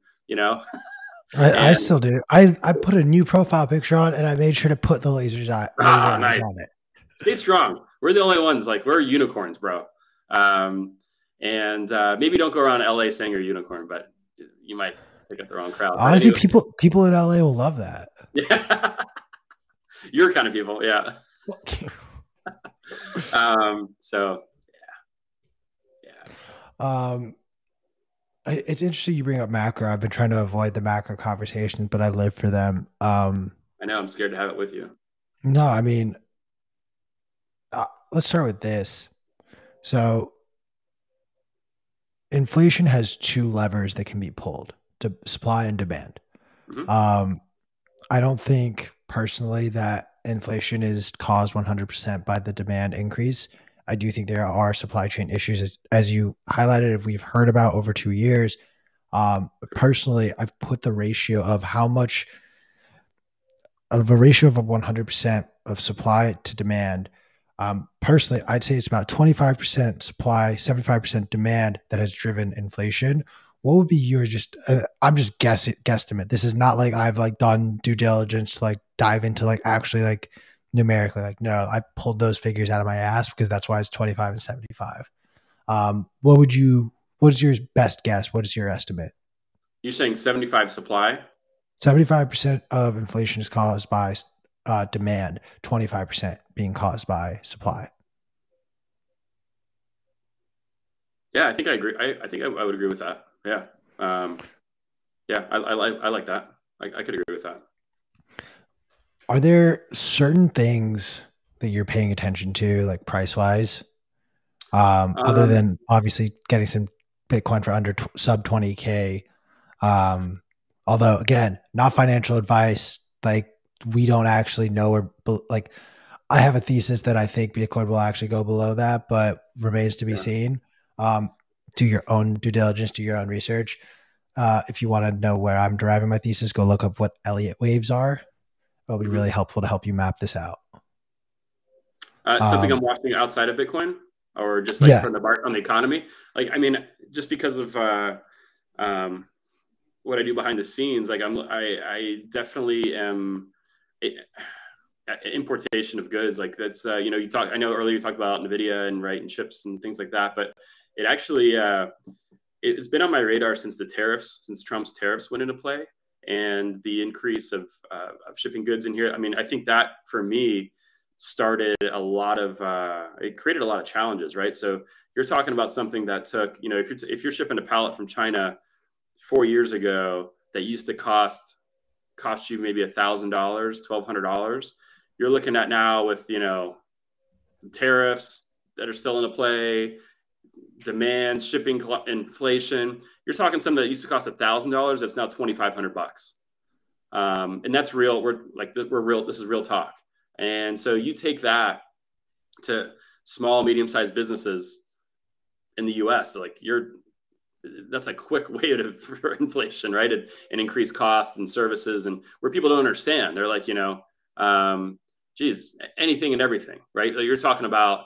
Speaker 1: I still do. I put a new profile picture on, and I made sure to put the laser eyes on it.
Speaker 2: Stay strong. We're the only ones. Like, we're unicorns, bro. And maybe don't go around LA saying you're a unicorn, but you might pick up the wrong crowd.
Speaker 1: Honestly, people in LA will love that.
Speaker 2: Yeah. Your kind of people, yeah. So yeah.
Speaker 1: It's interesting you bring up macro. I've been trying to avoid the macro conversations, but I live for them.
Speaker 2: I know. I'm scared to have it with you.
Speaker 1: No, I mean, let's start with this. So inflation has two levers that can be pulled: to supply and demand. Mm-hmm. I don't think personally that inflation is caused 100% by the demand increase. I do think there are supply chain issues, as you highlighted, we've heard about over 2 years. Personally, I've put the ratio of how much of a ratio of 100% of supply to demand. Personally, I'd say it's about 25% supply, 75% demand that has driven inflation. What would be your I'm just guesstimate. This is not like I've like done due diligence to like dive into like actually like numerically, like, no, I pulled those figures out of my ass because that's why it's 25 and 75. What is your best guess? What is your estimate?
Speaker 2: You're saying 75 supply?
Speaker 1: 75% of inflation is caused by demand, 25% being caused by supply.
Speaker 2: Yeah, I think I agree. I think I would agree with that. Yeah. Yeah, I like that. I could agree with that.
Speaker 1: Are there certain things that you're paying attention to, like price wise? Other
Speaker 2: Um,
Speaker 1: than obviously getting some Bitcoin for under sub 20K. Um, although again, not financial advice. Like we don't actually know, or like I have a thesis that I think Bitcoin will actually go below that, but remains to be
Speaker 2: yeah.
Speaker 1: seen. Do your own due diligence, do your own research. If you want to know where I'm deriving my thesis, go look up what Elliott waves are. It'll be really
Speaker 2: Mhm.
Speaker 1: helpful to help you map this out.
Speaker 2: Something I'm
Speaker 1: Um,
Speaker 2: watching outside of Bitcoin, or just like
Speaker 1: yeah,
Speaker 2: from the on the economy. Like, I mean, just because of um, what I do behind the scenes, like I definitely am. It, importation of goods, like that's you know, you talk, I know earlier you talked about Nvidia and right and chips and things like that, but it actually it's been on my radar since Trump's tariffs went into play, and the increase of shipping goods in here. I mean, I think that for me started a lot of it created a lot of challenges, right? So you're talking about something that took, you know, if you're shipping a pallet from China 4 years ago that used to cost you maybe $1,000, $1,200. You're looking at now with, you know, tariffs that are still into play, demand, shipping, inflation. You're talking something that used to cost $1,000 that's now $2,500. And that's real. We're real. This is real talk. And so you take that to small, medium-sized businesses in the U.S. Like that's a quick way to for inflation, right? And increase costs and services, and where people don't understand. They're like, you know, geez, anything and everything, right? Like you're talking about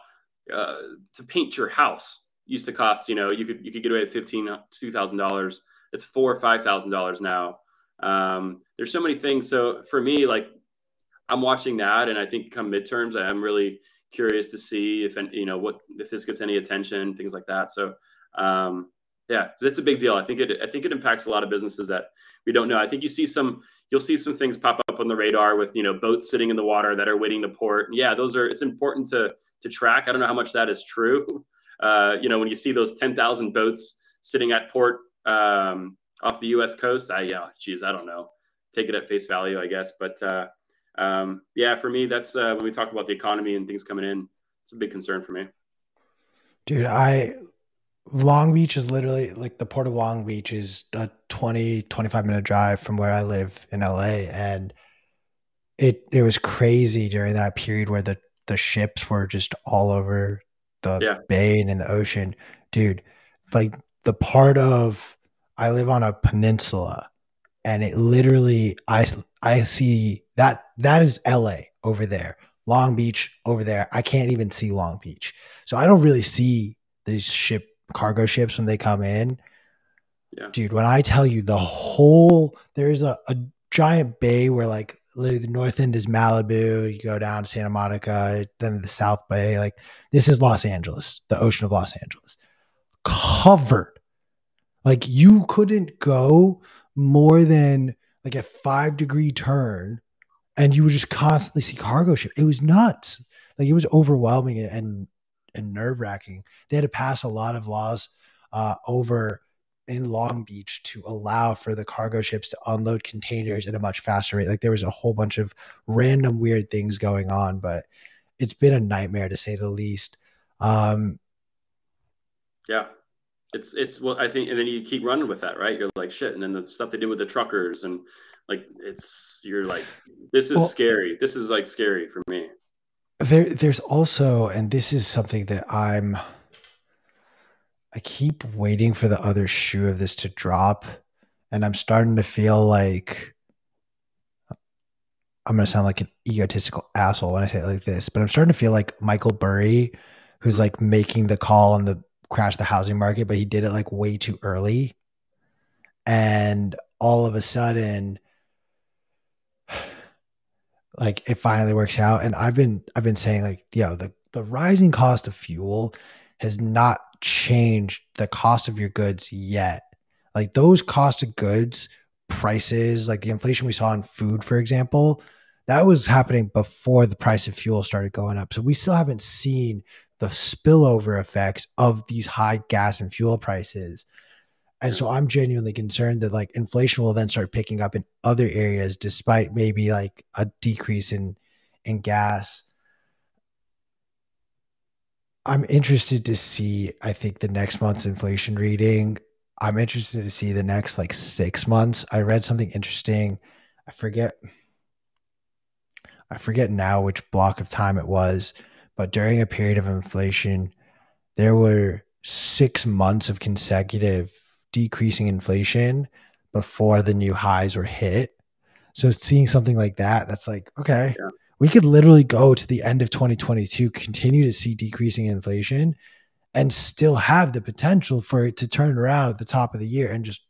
Speaker 2: to paint your house used to cost, you know, you could get away with $2,000. It's $4,000 or $5,000 now. There's so many things. So for me, like I'm watching that, and I think come midterms, I'm really curious to see if, you know, what if this gets any attention, things like that. So yeah, that's a big deal. I think it impacts a lot of businesses that we don't know. I think you'll see some things pop up on the radar with, you know, boats sitting in the water that are waiting to port. And yeah, it's important to track. I don't know how much that is true. You know, when you see those 10,000 boats sitting at port off the U.S. coast, geez, I don't know. Take it at face value, I guess. But yeah, for me, that's when we talk about the economy and things coming in, it's a big concern for me.
Speaker 1: dude, Long Beach is literally like the port of Long Beach is a 25 minute drive from where I live in LA. And it was crazy during that period where the ships were just all over the
Speaker 2: Yeah,
Speaker 1: bay and in the ocean. Dude, like the part of I live on a peninsula, and it literally I see that is LA over there. Long Beach over there. I can't even see Long Beach. So I don't really see these cargo ships when they come in.
Speaker 2: yeah,
Speaker 1: Dude, when I tell you there's a giant bay where like literally the north end is Malibu, you go down to Santa Monica, then the South Bay. Like this is Los Angeles, the ocean of Los Angeles. Covered. Like you couldn't go more than like a 5-degree turn and you would just constantly see cargo ship. It was nuts. Like it was overwhelming and nerve wracking. They had to pass a lot of laws over in Long Beach to allow for the cargo ships to unload containers at a much faster rate. Like there was a whole bunch of random weird things going on, but it's been a nightmare to say the least. Um,
Speaker 2: yeah. It's well, I think, and then you keep running with that, right? You're like, shit. And then the stuff they did with the truckers, and like, you're like, this is
Speaker 1: well,
Speaker 2: scary. This is like scary for me.
Speaker 1: there's also, and this is something that I keep waiting for the other shoe of this to drop, and I'm starting to feel like I'm going to sound like an egotistical asshole when I say it like this, but I'm starting to feel like Michael Burry, who's
Speaker 2: Mhm.
Speaker 1: like making the call on the crash the housing market, but he did it like way too early, and all of a sudden, like it finally works out. And I've been saying like, the rising cost of fuel has not changed the cost of your goods yet. Like those cost of goods prices, like the inflation we saw in food, for example, that was happening before the price of fuel started going up. So we still haven't seen the spillover effects of these high gas and fuel prices. And
Speaker 2: Yeah,
Speaker 1: so I'm genuinely concerned that like inflation will then start picking up in other areas despite maybe like a decrease in gas. I'm interested to see, I think, the next month's inflation reading. I'm interested to see the next like 6 months. I read something interesting. I forget I forget now which block of time it was, but during a period of inflation, there were 6 months of consecutive decreasing inflation before the new highs were hit. So seeing something like that, that's like, okay,
Speaker 2: Yeah.
Speaker 1: we could literally go to the end of 2022, continue to see decreasing inflation, and still have the potential for it to turn around at the top of the year and just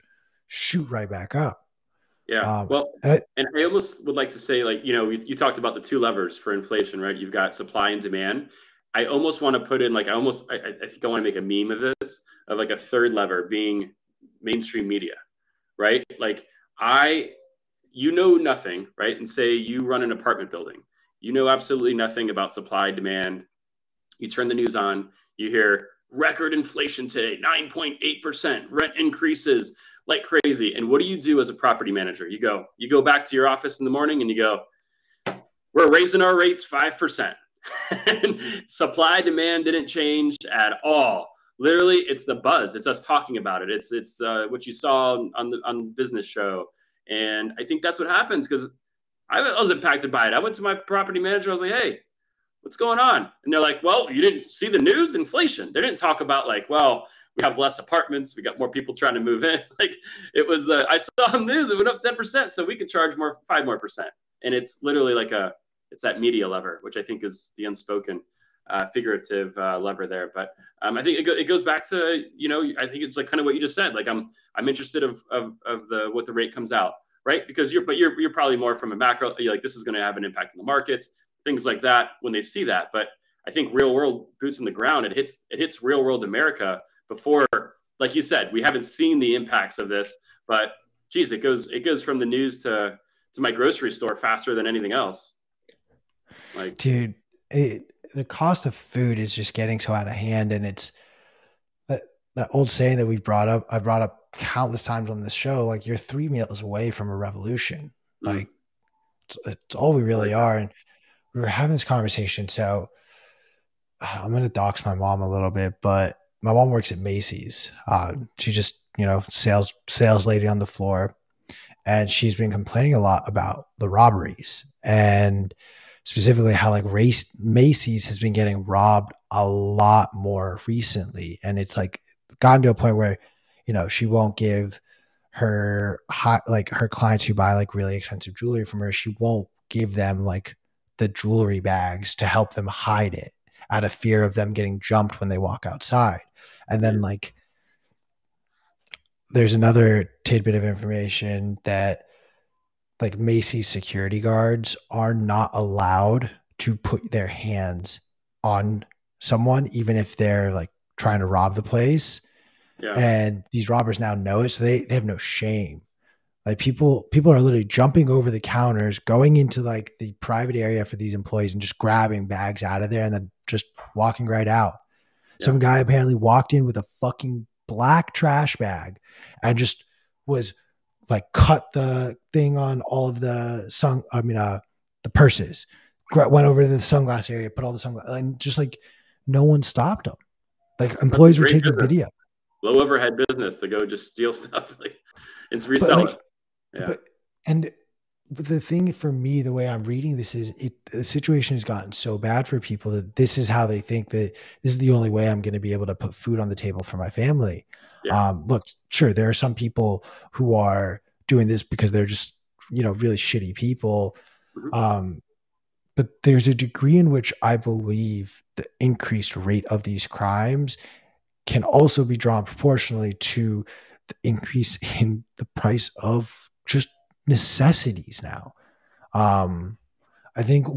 Speaker 1: shoot right back up.
Speaker 2: Yeah.
Speaker 1: Um,
Speaker 2: Well,
Speaker 1: and I,
Speaker 2: and I almost would like to say, like, you talked about the two levers for inflation, right? You've got supply and demand. I almost want to put in, like, I think I want to make a meme of this, of like a third lever being mainstream media, right? Like, I, nothing, right? And say you run an apartment building, you know absolutely nothing about supply, demand. You turn the news on, you hear record inflation today, 9.8%, rent increases like crazy. And what do you do as a property manager? You go back to your office in the morning and you go, we're raising our rates 5%. And supply demand didn't change at all. Literally, it's the buzz. It's us talking about it. It's what you saw on business show. And I think that's what happens, because I was impacted by it. I went to my property manager. I was like, hey, what's going on? And they're like, well, you didn't see the news, inflation. They didn't talk about, like, well, we have less apartments, we got more people trying to move in. Like, it was, I saw the news, it went up 10%, so we could charge 5 more%. And it's literally like it's that media lever, which I think is the unspoken figurative lever there. But I think it goes back to, I think it's like kind of what you just said. Like, I'm interested of what the rate comes out, right? Because you're probably more from a macro, you're like, this is going to have an impact on the markets, things like that when they see that. But I think real world boots on the ground, it hits real world America before, like you said, we haven't seen the impacts of this, but geez, it goes from the news to my grocery store faster than anything else. Like,
Speaker 1: dude, the cost of food is just getting so out of hand. And it's that old saying that I brought up countless times on this show, like, you're 3 meals away from a revolution. Like, it's all we really are. And we were having this conversation. So I'm going to dox my mom a little bit, but my mom works at Macy's. She just, sales lady on the floor. And she's been complaining a lot about the robberies, and specifically how, like, Macy's has been getting robbed a lot more recently. And it's like gotten to a point where, she won't give her her clients who buy like really expensive jewelry from her, she won't give them like the jewelry bags to help them hide it out of fear of them getting jumped when they walk outside. And then, like, there's another tidbit of information that, like, Macy's security guards are not allowed to put their hands on someone, even if they're like trying to rob the place.
Speaker 2: yeah,
Speaker 1: And these robbers now know it, so they have no shame. Like, people are literally jumping over the counters, going into like the private area for these employees and just grabbing bags out of there and then just walking right out. Some guy apparently walked in with a fucking black trash bag and just was like, cut the thing on all of the the purses, went over to the sunglass area, put all the sunglasses, and just like, no one stopped him. Like, employees were taking
Speaker 2: business.
Speaker 1: video.
Speaker 2: Low overhead business to go just steal stuff, like, and resell it. Yeah.
Speaker 1: But the thing for me, the way I'm reading this is, the situation has gotten so bad for people that this is how they think that this is the only way I'm going to be able to put food on the table for my family.
Speaker 2: Yeah.
Speaker 1: Look, sure, there are some people who are doing this because they're just, really shitty people. But there's a degree in which I believe the increased rate of these crimes can also be drawn proportionally to the increase in the price of just necessities now. I think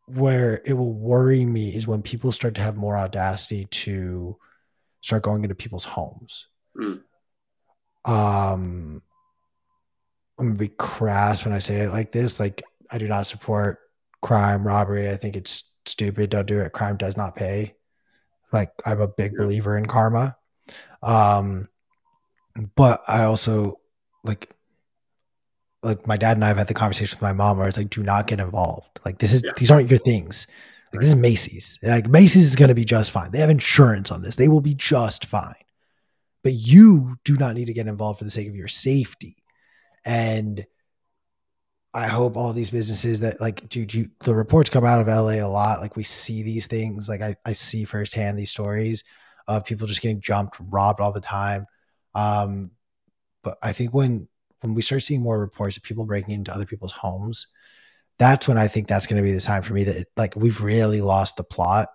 Speaker 1: where it will worry me is when people start to have more audacity to start going into people's homes. I'm gonna be crass when I say it like this. Like, I do not support crime, robbery. I think it's stupid. Don't do it. Crime does not pay. Like, I'm a big believer in karma. But I also like my dad and I have had the conversation with my mom where it's like, do not get involved. Like, these aren't your things. Like, this is Macy's. Like, Macy's is going to be just fine. They have insurance on this. They will be just fine. But you do not need to get involved for the sake of your safety. And I hope all these businesses that, like, dude, the reports come out of LA a lot. Like, we see these things. Like, I see firsthand these stories of people just getting jumped, robbed all the time. But I think when we start seeing more reports of people breaking into other people's homes, that's when I think that's going to be the time for me that, like, we've really lost the plot,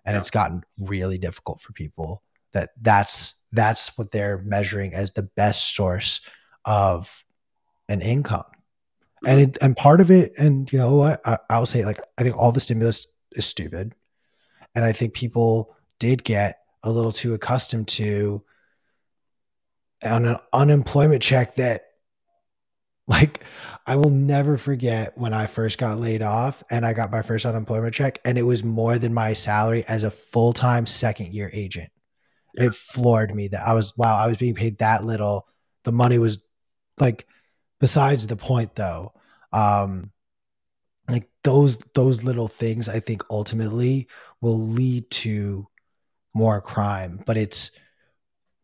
Speaker 1: and it's gotten really difficult for people that's what they're measuring as the best source of an income. And part of it, and you know what, I'll say, like, I think all the stimulus is stupid. And I think people did get a little too accustomed to an unemployment check that, like, I will never forget when I first got laid off and I got my first unemployment check, and it was more than my salary as a full-time second-year agent. Yeah. It floored me that I was being paid that little. The money was, like, besides the point, though. Like, those little things, I think, ultimately will lead to more crime. But it's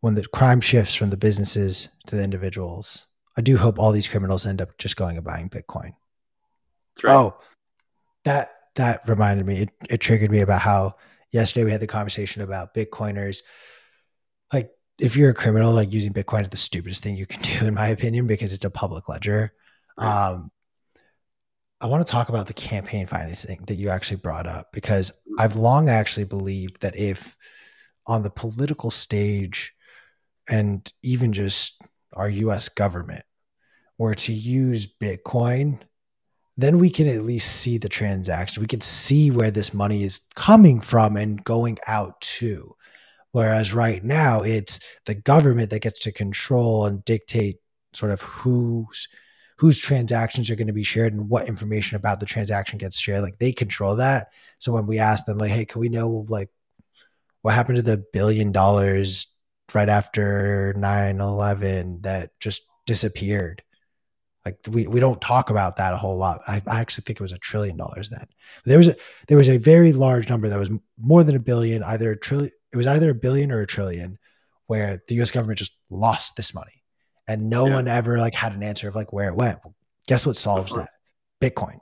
Speaker 1: when the crime shifts from the businesses to the individuals. I do hope all these criminals end up just going and buying Bitcoin. That's right. Oh, that reminded me. It triggered me about how yesterday we had the conversation about Bitcoiners. Like, if you're a criminal, like, using Bitcoin is the stupidest thing you can do, in my opinion, because it's a public ledger. Right. I want to talk about the campaign financing that you actually brought up, because I've long actually believed that if on the political stage and even just our US government were to use Bitcoin, then we can at least see the transaction. We can see where this money is coming from and going out to. Whereas right now, it's the government that gets to control and dictate sort of whose transactions are going to be shared and what information about the transaction gets shared. Like, they control that. So when we ask them, like, hey, can we know, like, what happened to the $1 billion right after 9/11 that just disappeared? Like, we don't talk about that a whole lot. I actually think it was $1 trillion then. There was a very large number that was more than $1 billion, either a trillion. It was either $1 billion or $1 trillion, where the U.S. government just lost this money, and no one ever, like, had an answer of, like, where it went. Well, guess what solves that? Bitcoin.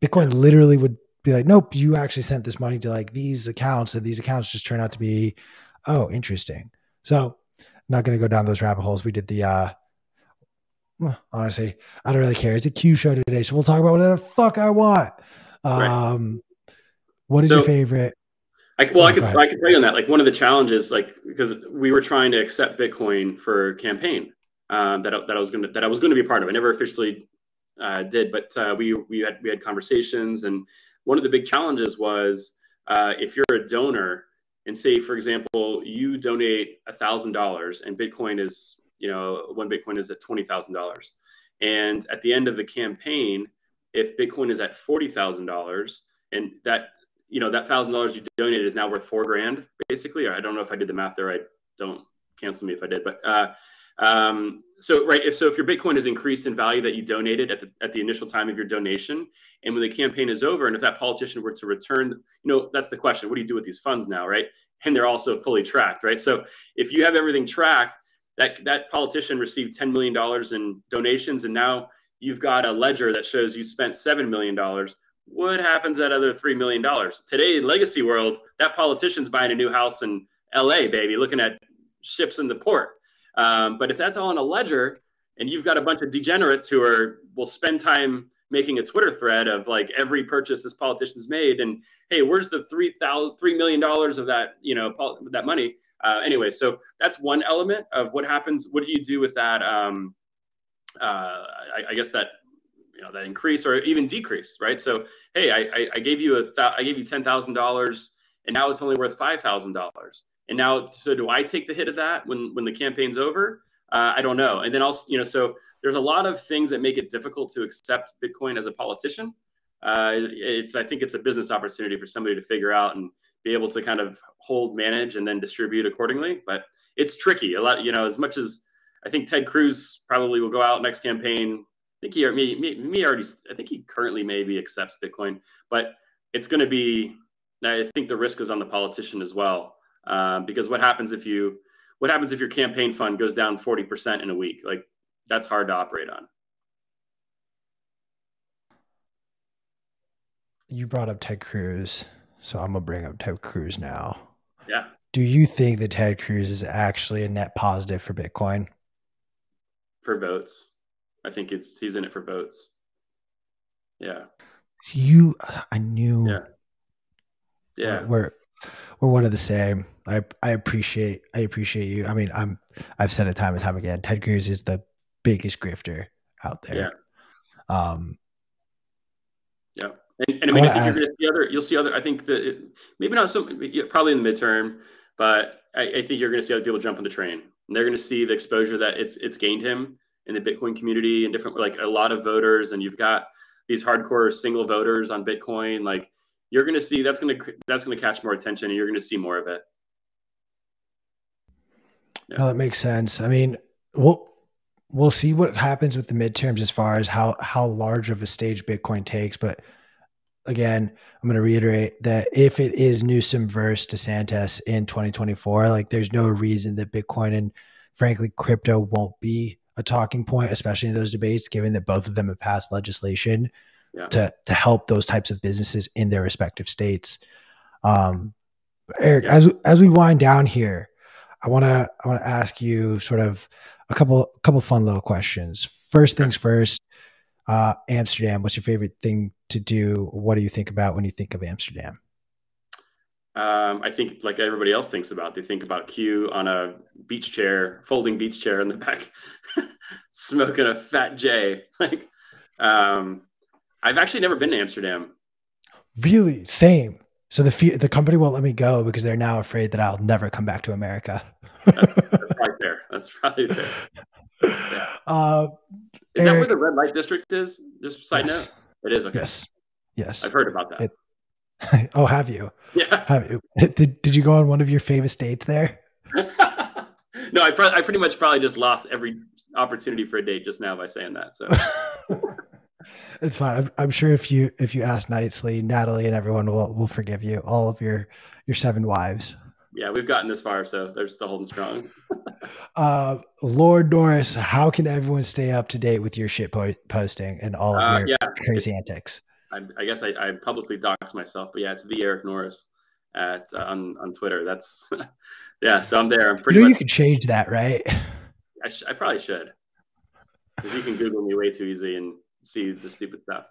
Speaker 1: Bitcoin literally would be like, nope, you actually sent this money to, like, these accounts, and these accounts just turn out to be, oh, interesting. So I'm not going to go down those rabbit holes. We did the honestly, I don't really care. It's a Q show today, so we'll talk about whatever the fuck I want. Right. What is your favorite?
Speaker 2: I can tell you on that. Like, one of the challenges, like, because we were trying to accept Bitcoin for campaign that I was going to be a part of. I never officially did, but we had conversations, and one of the big challenges was if you're a donor, and say, for example, you donate $1,000, and Bitcoin is, you know, one Bitcoin is at $20,000. And at the end of the campaign, if Bitcoin is at $40,000, and that, you know, that $1,000 you donated is now worth $4,000, basically. I don't know if I did the math there. I don't, cancel me if I did, but so if your Bitcoin is increased in value that you donated at the initial time of your donation, and when the campaign is over, and if that politician were to return, you know, that's the question: what do you do with these funds now, right? And they're also fully tracked, right? So if you have everything tracked, that politician received $10 million in donations, and now you've got a ledger that shows you spent $7 million. What happens to that other $3 million? Today, in legacy world, that politician's buying a new house in LA, baby, looking at ships in the port. But if that's all in a ledger, and you've got a bunch of degenerates who will spend time making a Twitter thread of, like, every purchase this politician's made, and hey, where's the $3 million of that, you know, that money? Anyway, so that's one element of what happens. What do you do with that? I guess that, you know, that increase or even decrease, right? So, hey, I gave you $10,000, and now it's only worth $5,000. And now, so do I take the hit of that when the campaign's over? I don't know. And then also, you know, so there's a lot of things that make it difficult to accept Bitcoin as a politician. I think it's a business opportunity for somebody to figure out and be able to kind of hold, manage, and then distribute accordingly. But it's tricky a lot, you know, as much as I think Ted Cruz probably will go out next campaign. I think he currently maybe accepts Bitcoin, but it's going to be, I think the risk is on the politician as well. Because what happens if your campaign fund goes down 40% in a week? Like, that's hard to operate on.
Speaker 1: You brought up Ted Cruz, so I'm gonna bring up Ted Cruz now.
Speaker 2: Yeah.
Speaker 1: Do you think that Ted Cruz is actually a net positive for Bitcoin?
Speaker 2: For votes. I think he's in it for votes. Yeah.
Speaker 1: I knew.
Speaker 2: Yeah. Yeah.
Speaker 1: We're one of the same. I appreciate you. I mean, I've said it time and time again. Ted Cruz is the biggest grifter out there.
Speaker 2: Yeah. Yeah. And I mean, I think you'll see other, I think that maybe not probably in the midterm, but I think you're going to see other people jump on the train, and they're going to see the exposure that it's gained him in the Bitcoin community and different, like a lot of voters. And you've got these hardcore single voters on Bitcoin. Like, you're going to see that's going to catch more attention, and you're going to see more of it.
Speaker 1: Yeah. No, that makes sense. I mean, we'll see what happens with the midterms as far as how large of a stage Bitcoin takes. But again, I'm going to reiterate that if it is Newsom versus DeSantis in 2024, like, there's no reason that Bitcoin and frankly crypto won't be a talking point, especially in those debates, given that both of them have passed legislation to help those types of businesses in their respective states. Eric, as we wind down here, I want to ask you sort of a couple fun little questions. First things first, Amsterdam, what's your favorite thing to do? What do you think about when you think of Amsterdam?
Speaker 2: I think, like everybody else thinks about, they think about Q on a folding beach chair in the back, smoking a fat J. Like, I've actually never been to Amsterdam.
Speaker 1: Really? Same. So the company won't let me go because they're now afraid that I'll never come back to America.
Speaker 2: That's right there. That's probably fair. Yeah. Is that where the red light district is? Just side note? It is, okay.
Speaker 1: Yes.
Speaker 2: I've heard about that.
Speaker 1: Oh, have you?
Speaker 2: Yeah.
Speaker 1: Have you? Did you go on one of your famous dates there?
Speaker 2: No, I pretty much probably just lost every opportunity for a date just now by saying that. So
Speaker 1: it's fine. I'm sure if you ask nicely, Natalie and everyone will forgive you. All of your 7 wives.
Speaker 2: Yeah, we've gotten this far, so they're still holding strong.
Speaker 1: Lord Norris, how can everyone stay up to date with your shit posting and all of your crazy antics?
Speaker 2: I guess I publicly dox myself, but yeah, it's the Eric Norris on Twitter. That's yeah. So I'm there. I'm pretty.
Speaker 1: You could change that, right?
Speaker 2: I probably should, because you can Google me way too easy and see the stupid stuff.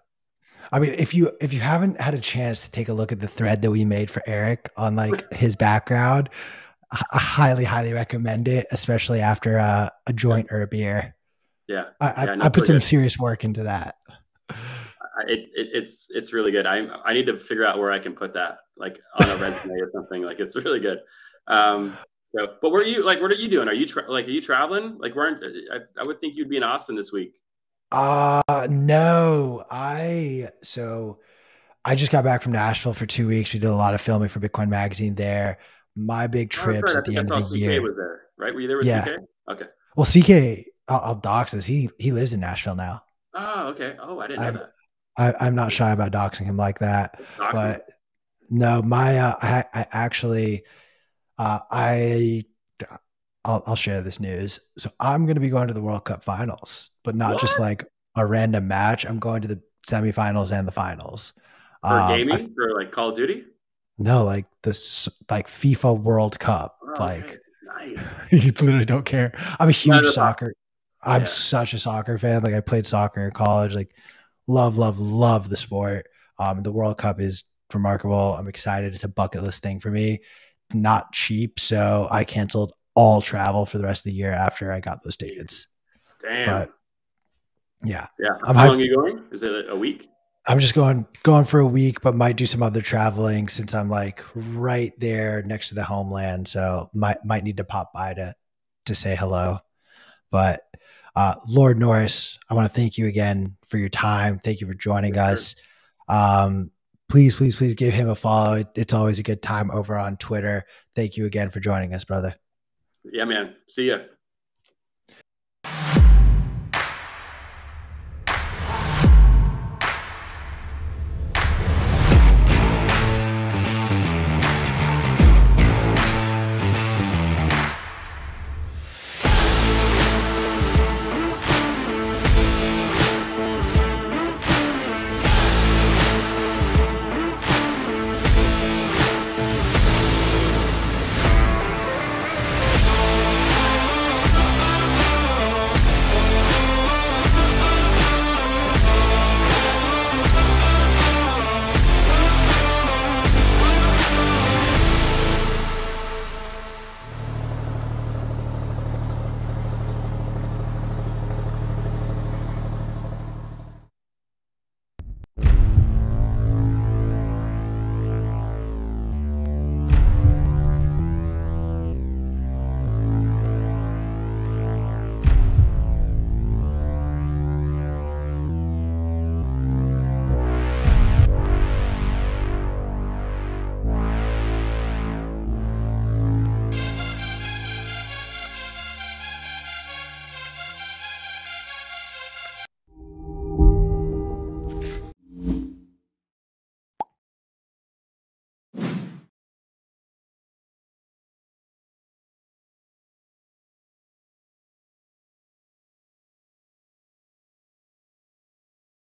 Speaker 1: I mean, if you haven't had a chance to take a look at the thread that we made for Eric on like his background, I highly recommend it, especially after a joint or a beer.
Speaker 2: Yeah,
Speaker 1: I put some serious work into that.
Speaker 2: It's really good. I need to figure out where I can put that, like on a resume or something. Like, it's really good. So, but what are you doing? Are you traveling? Like, I would think you'd be in Austin this week.
Speaker 1: No, I just got back from Nashville for 2 weeks. We did a lot of filming for Bitcoin Magazine there. My big trips at the end of the year.
Speaker 2: CK was there, right? Were you there with CK? Okay.
Speaker 1: Well, CK, I'll dox this. He lives in Nashville now.
Speaker 2: Oh, okay. Oh, I didn't know that.
Speaker 1: I'm not shy about doxing him like that. But no, I actually, I'll share this news. So I'm going to be going to the World Cup finals, but not just like a random match. I'm going to the semifinals and the finals.
Speaker 2: For gaming? For like Call of Duty?
Speaker 1: No, like this, like FIFA World Cup.
Speaker 2: Oh,
Speaker 1: like,
Speaker 2: okay. Nice.
Speaker 1: You literally don't care. I'm a huge soccer. I'm such a soccer fan. Like, I played soccer in college. Like, love the sport. The World Cup is remarkable. I'm excited. It's a bucket list thing for me. Not cheap, so I canceled all travel for the rest of the year after I got those tickets.
Speaker 2: Damn.
Speaker 1: But yeah.
Speaker 2: How long are you going? Is it a week?
Speaker 1: I'm just going for a week, but might do some other traveling since I'm like right there next to the homeland. So might need to pop by to say hello. But Lord Norris, I want to thank you again for your time. Thank you for joining us. Please give him a follow. It's always a good time over on Twitter. Thank you again for joining us, brother.
Speaker 2: Yeah, man. See ya.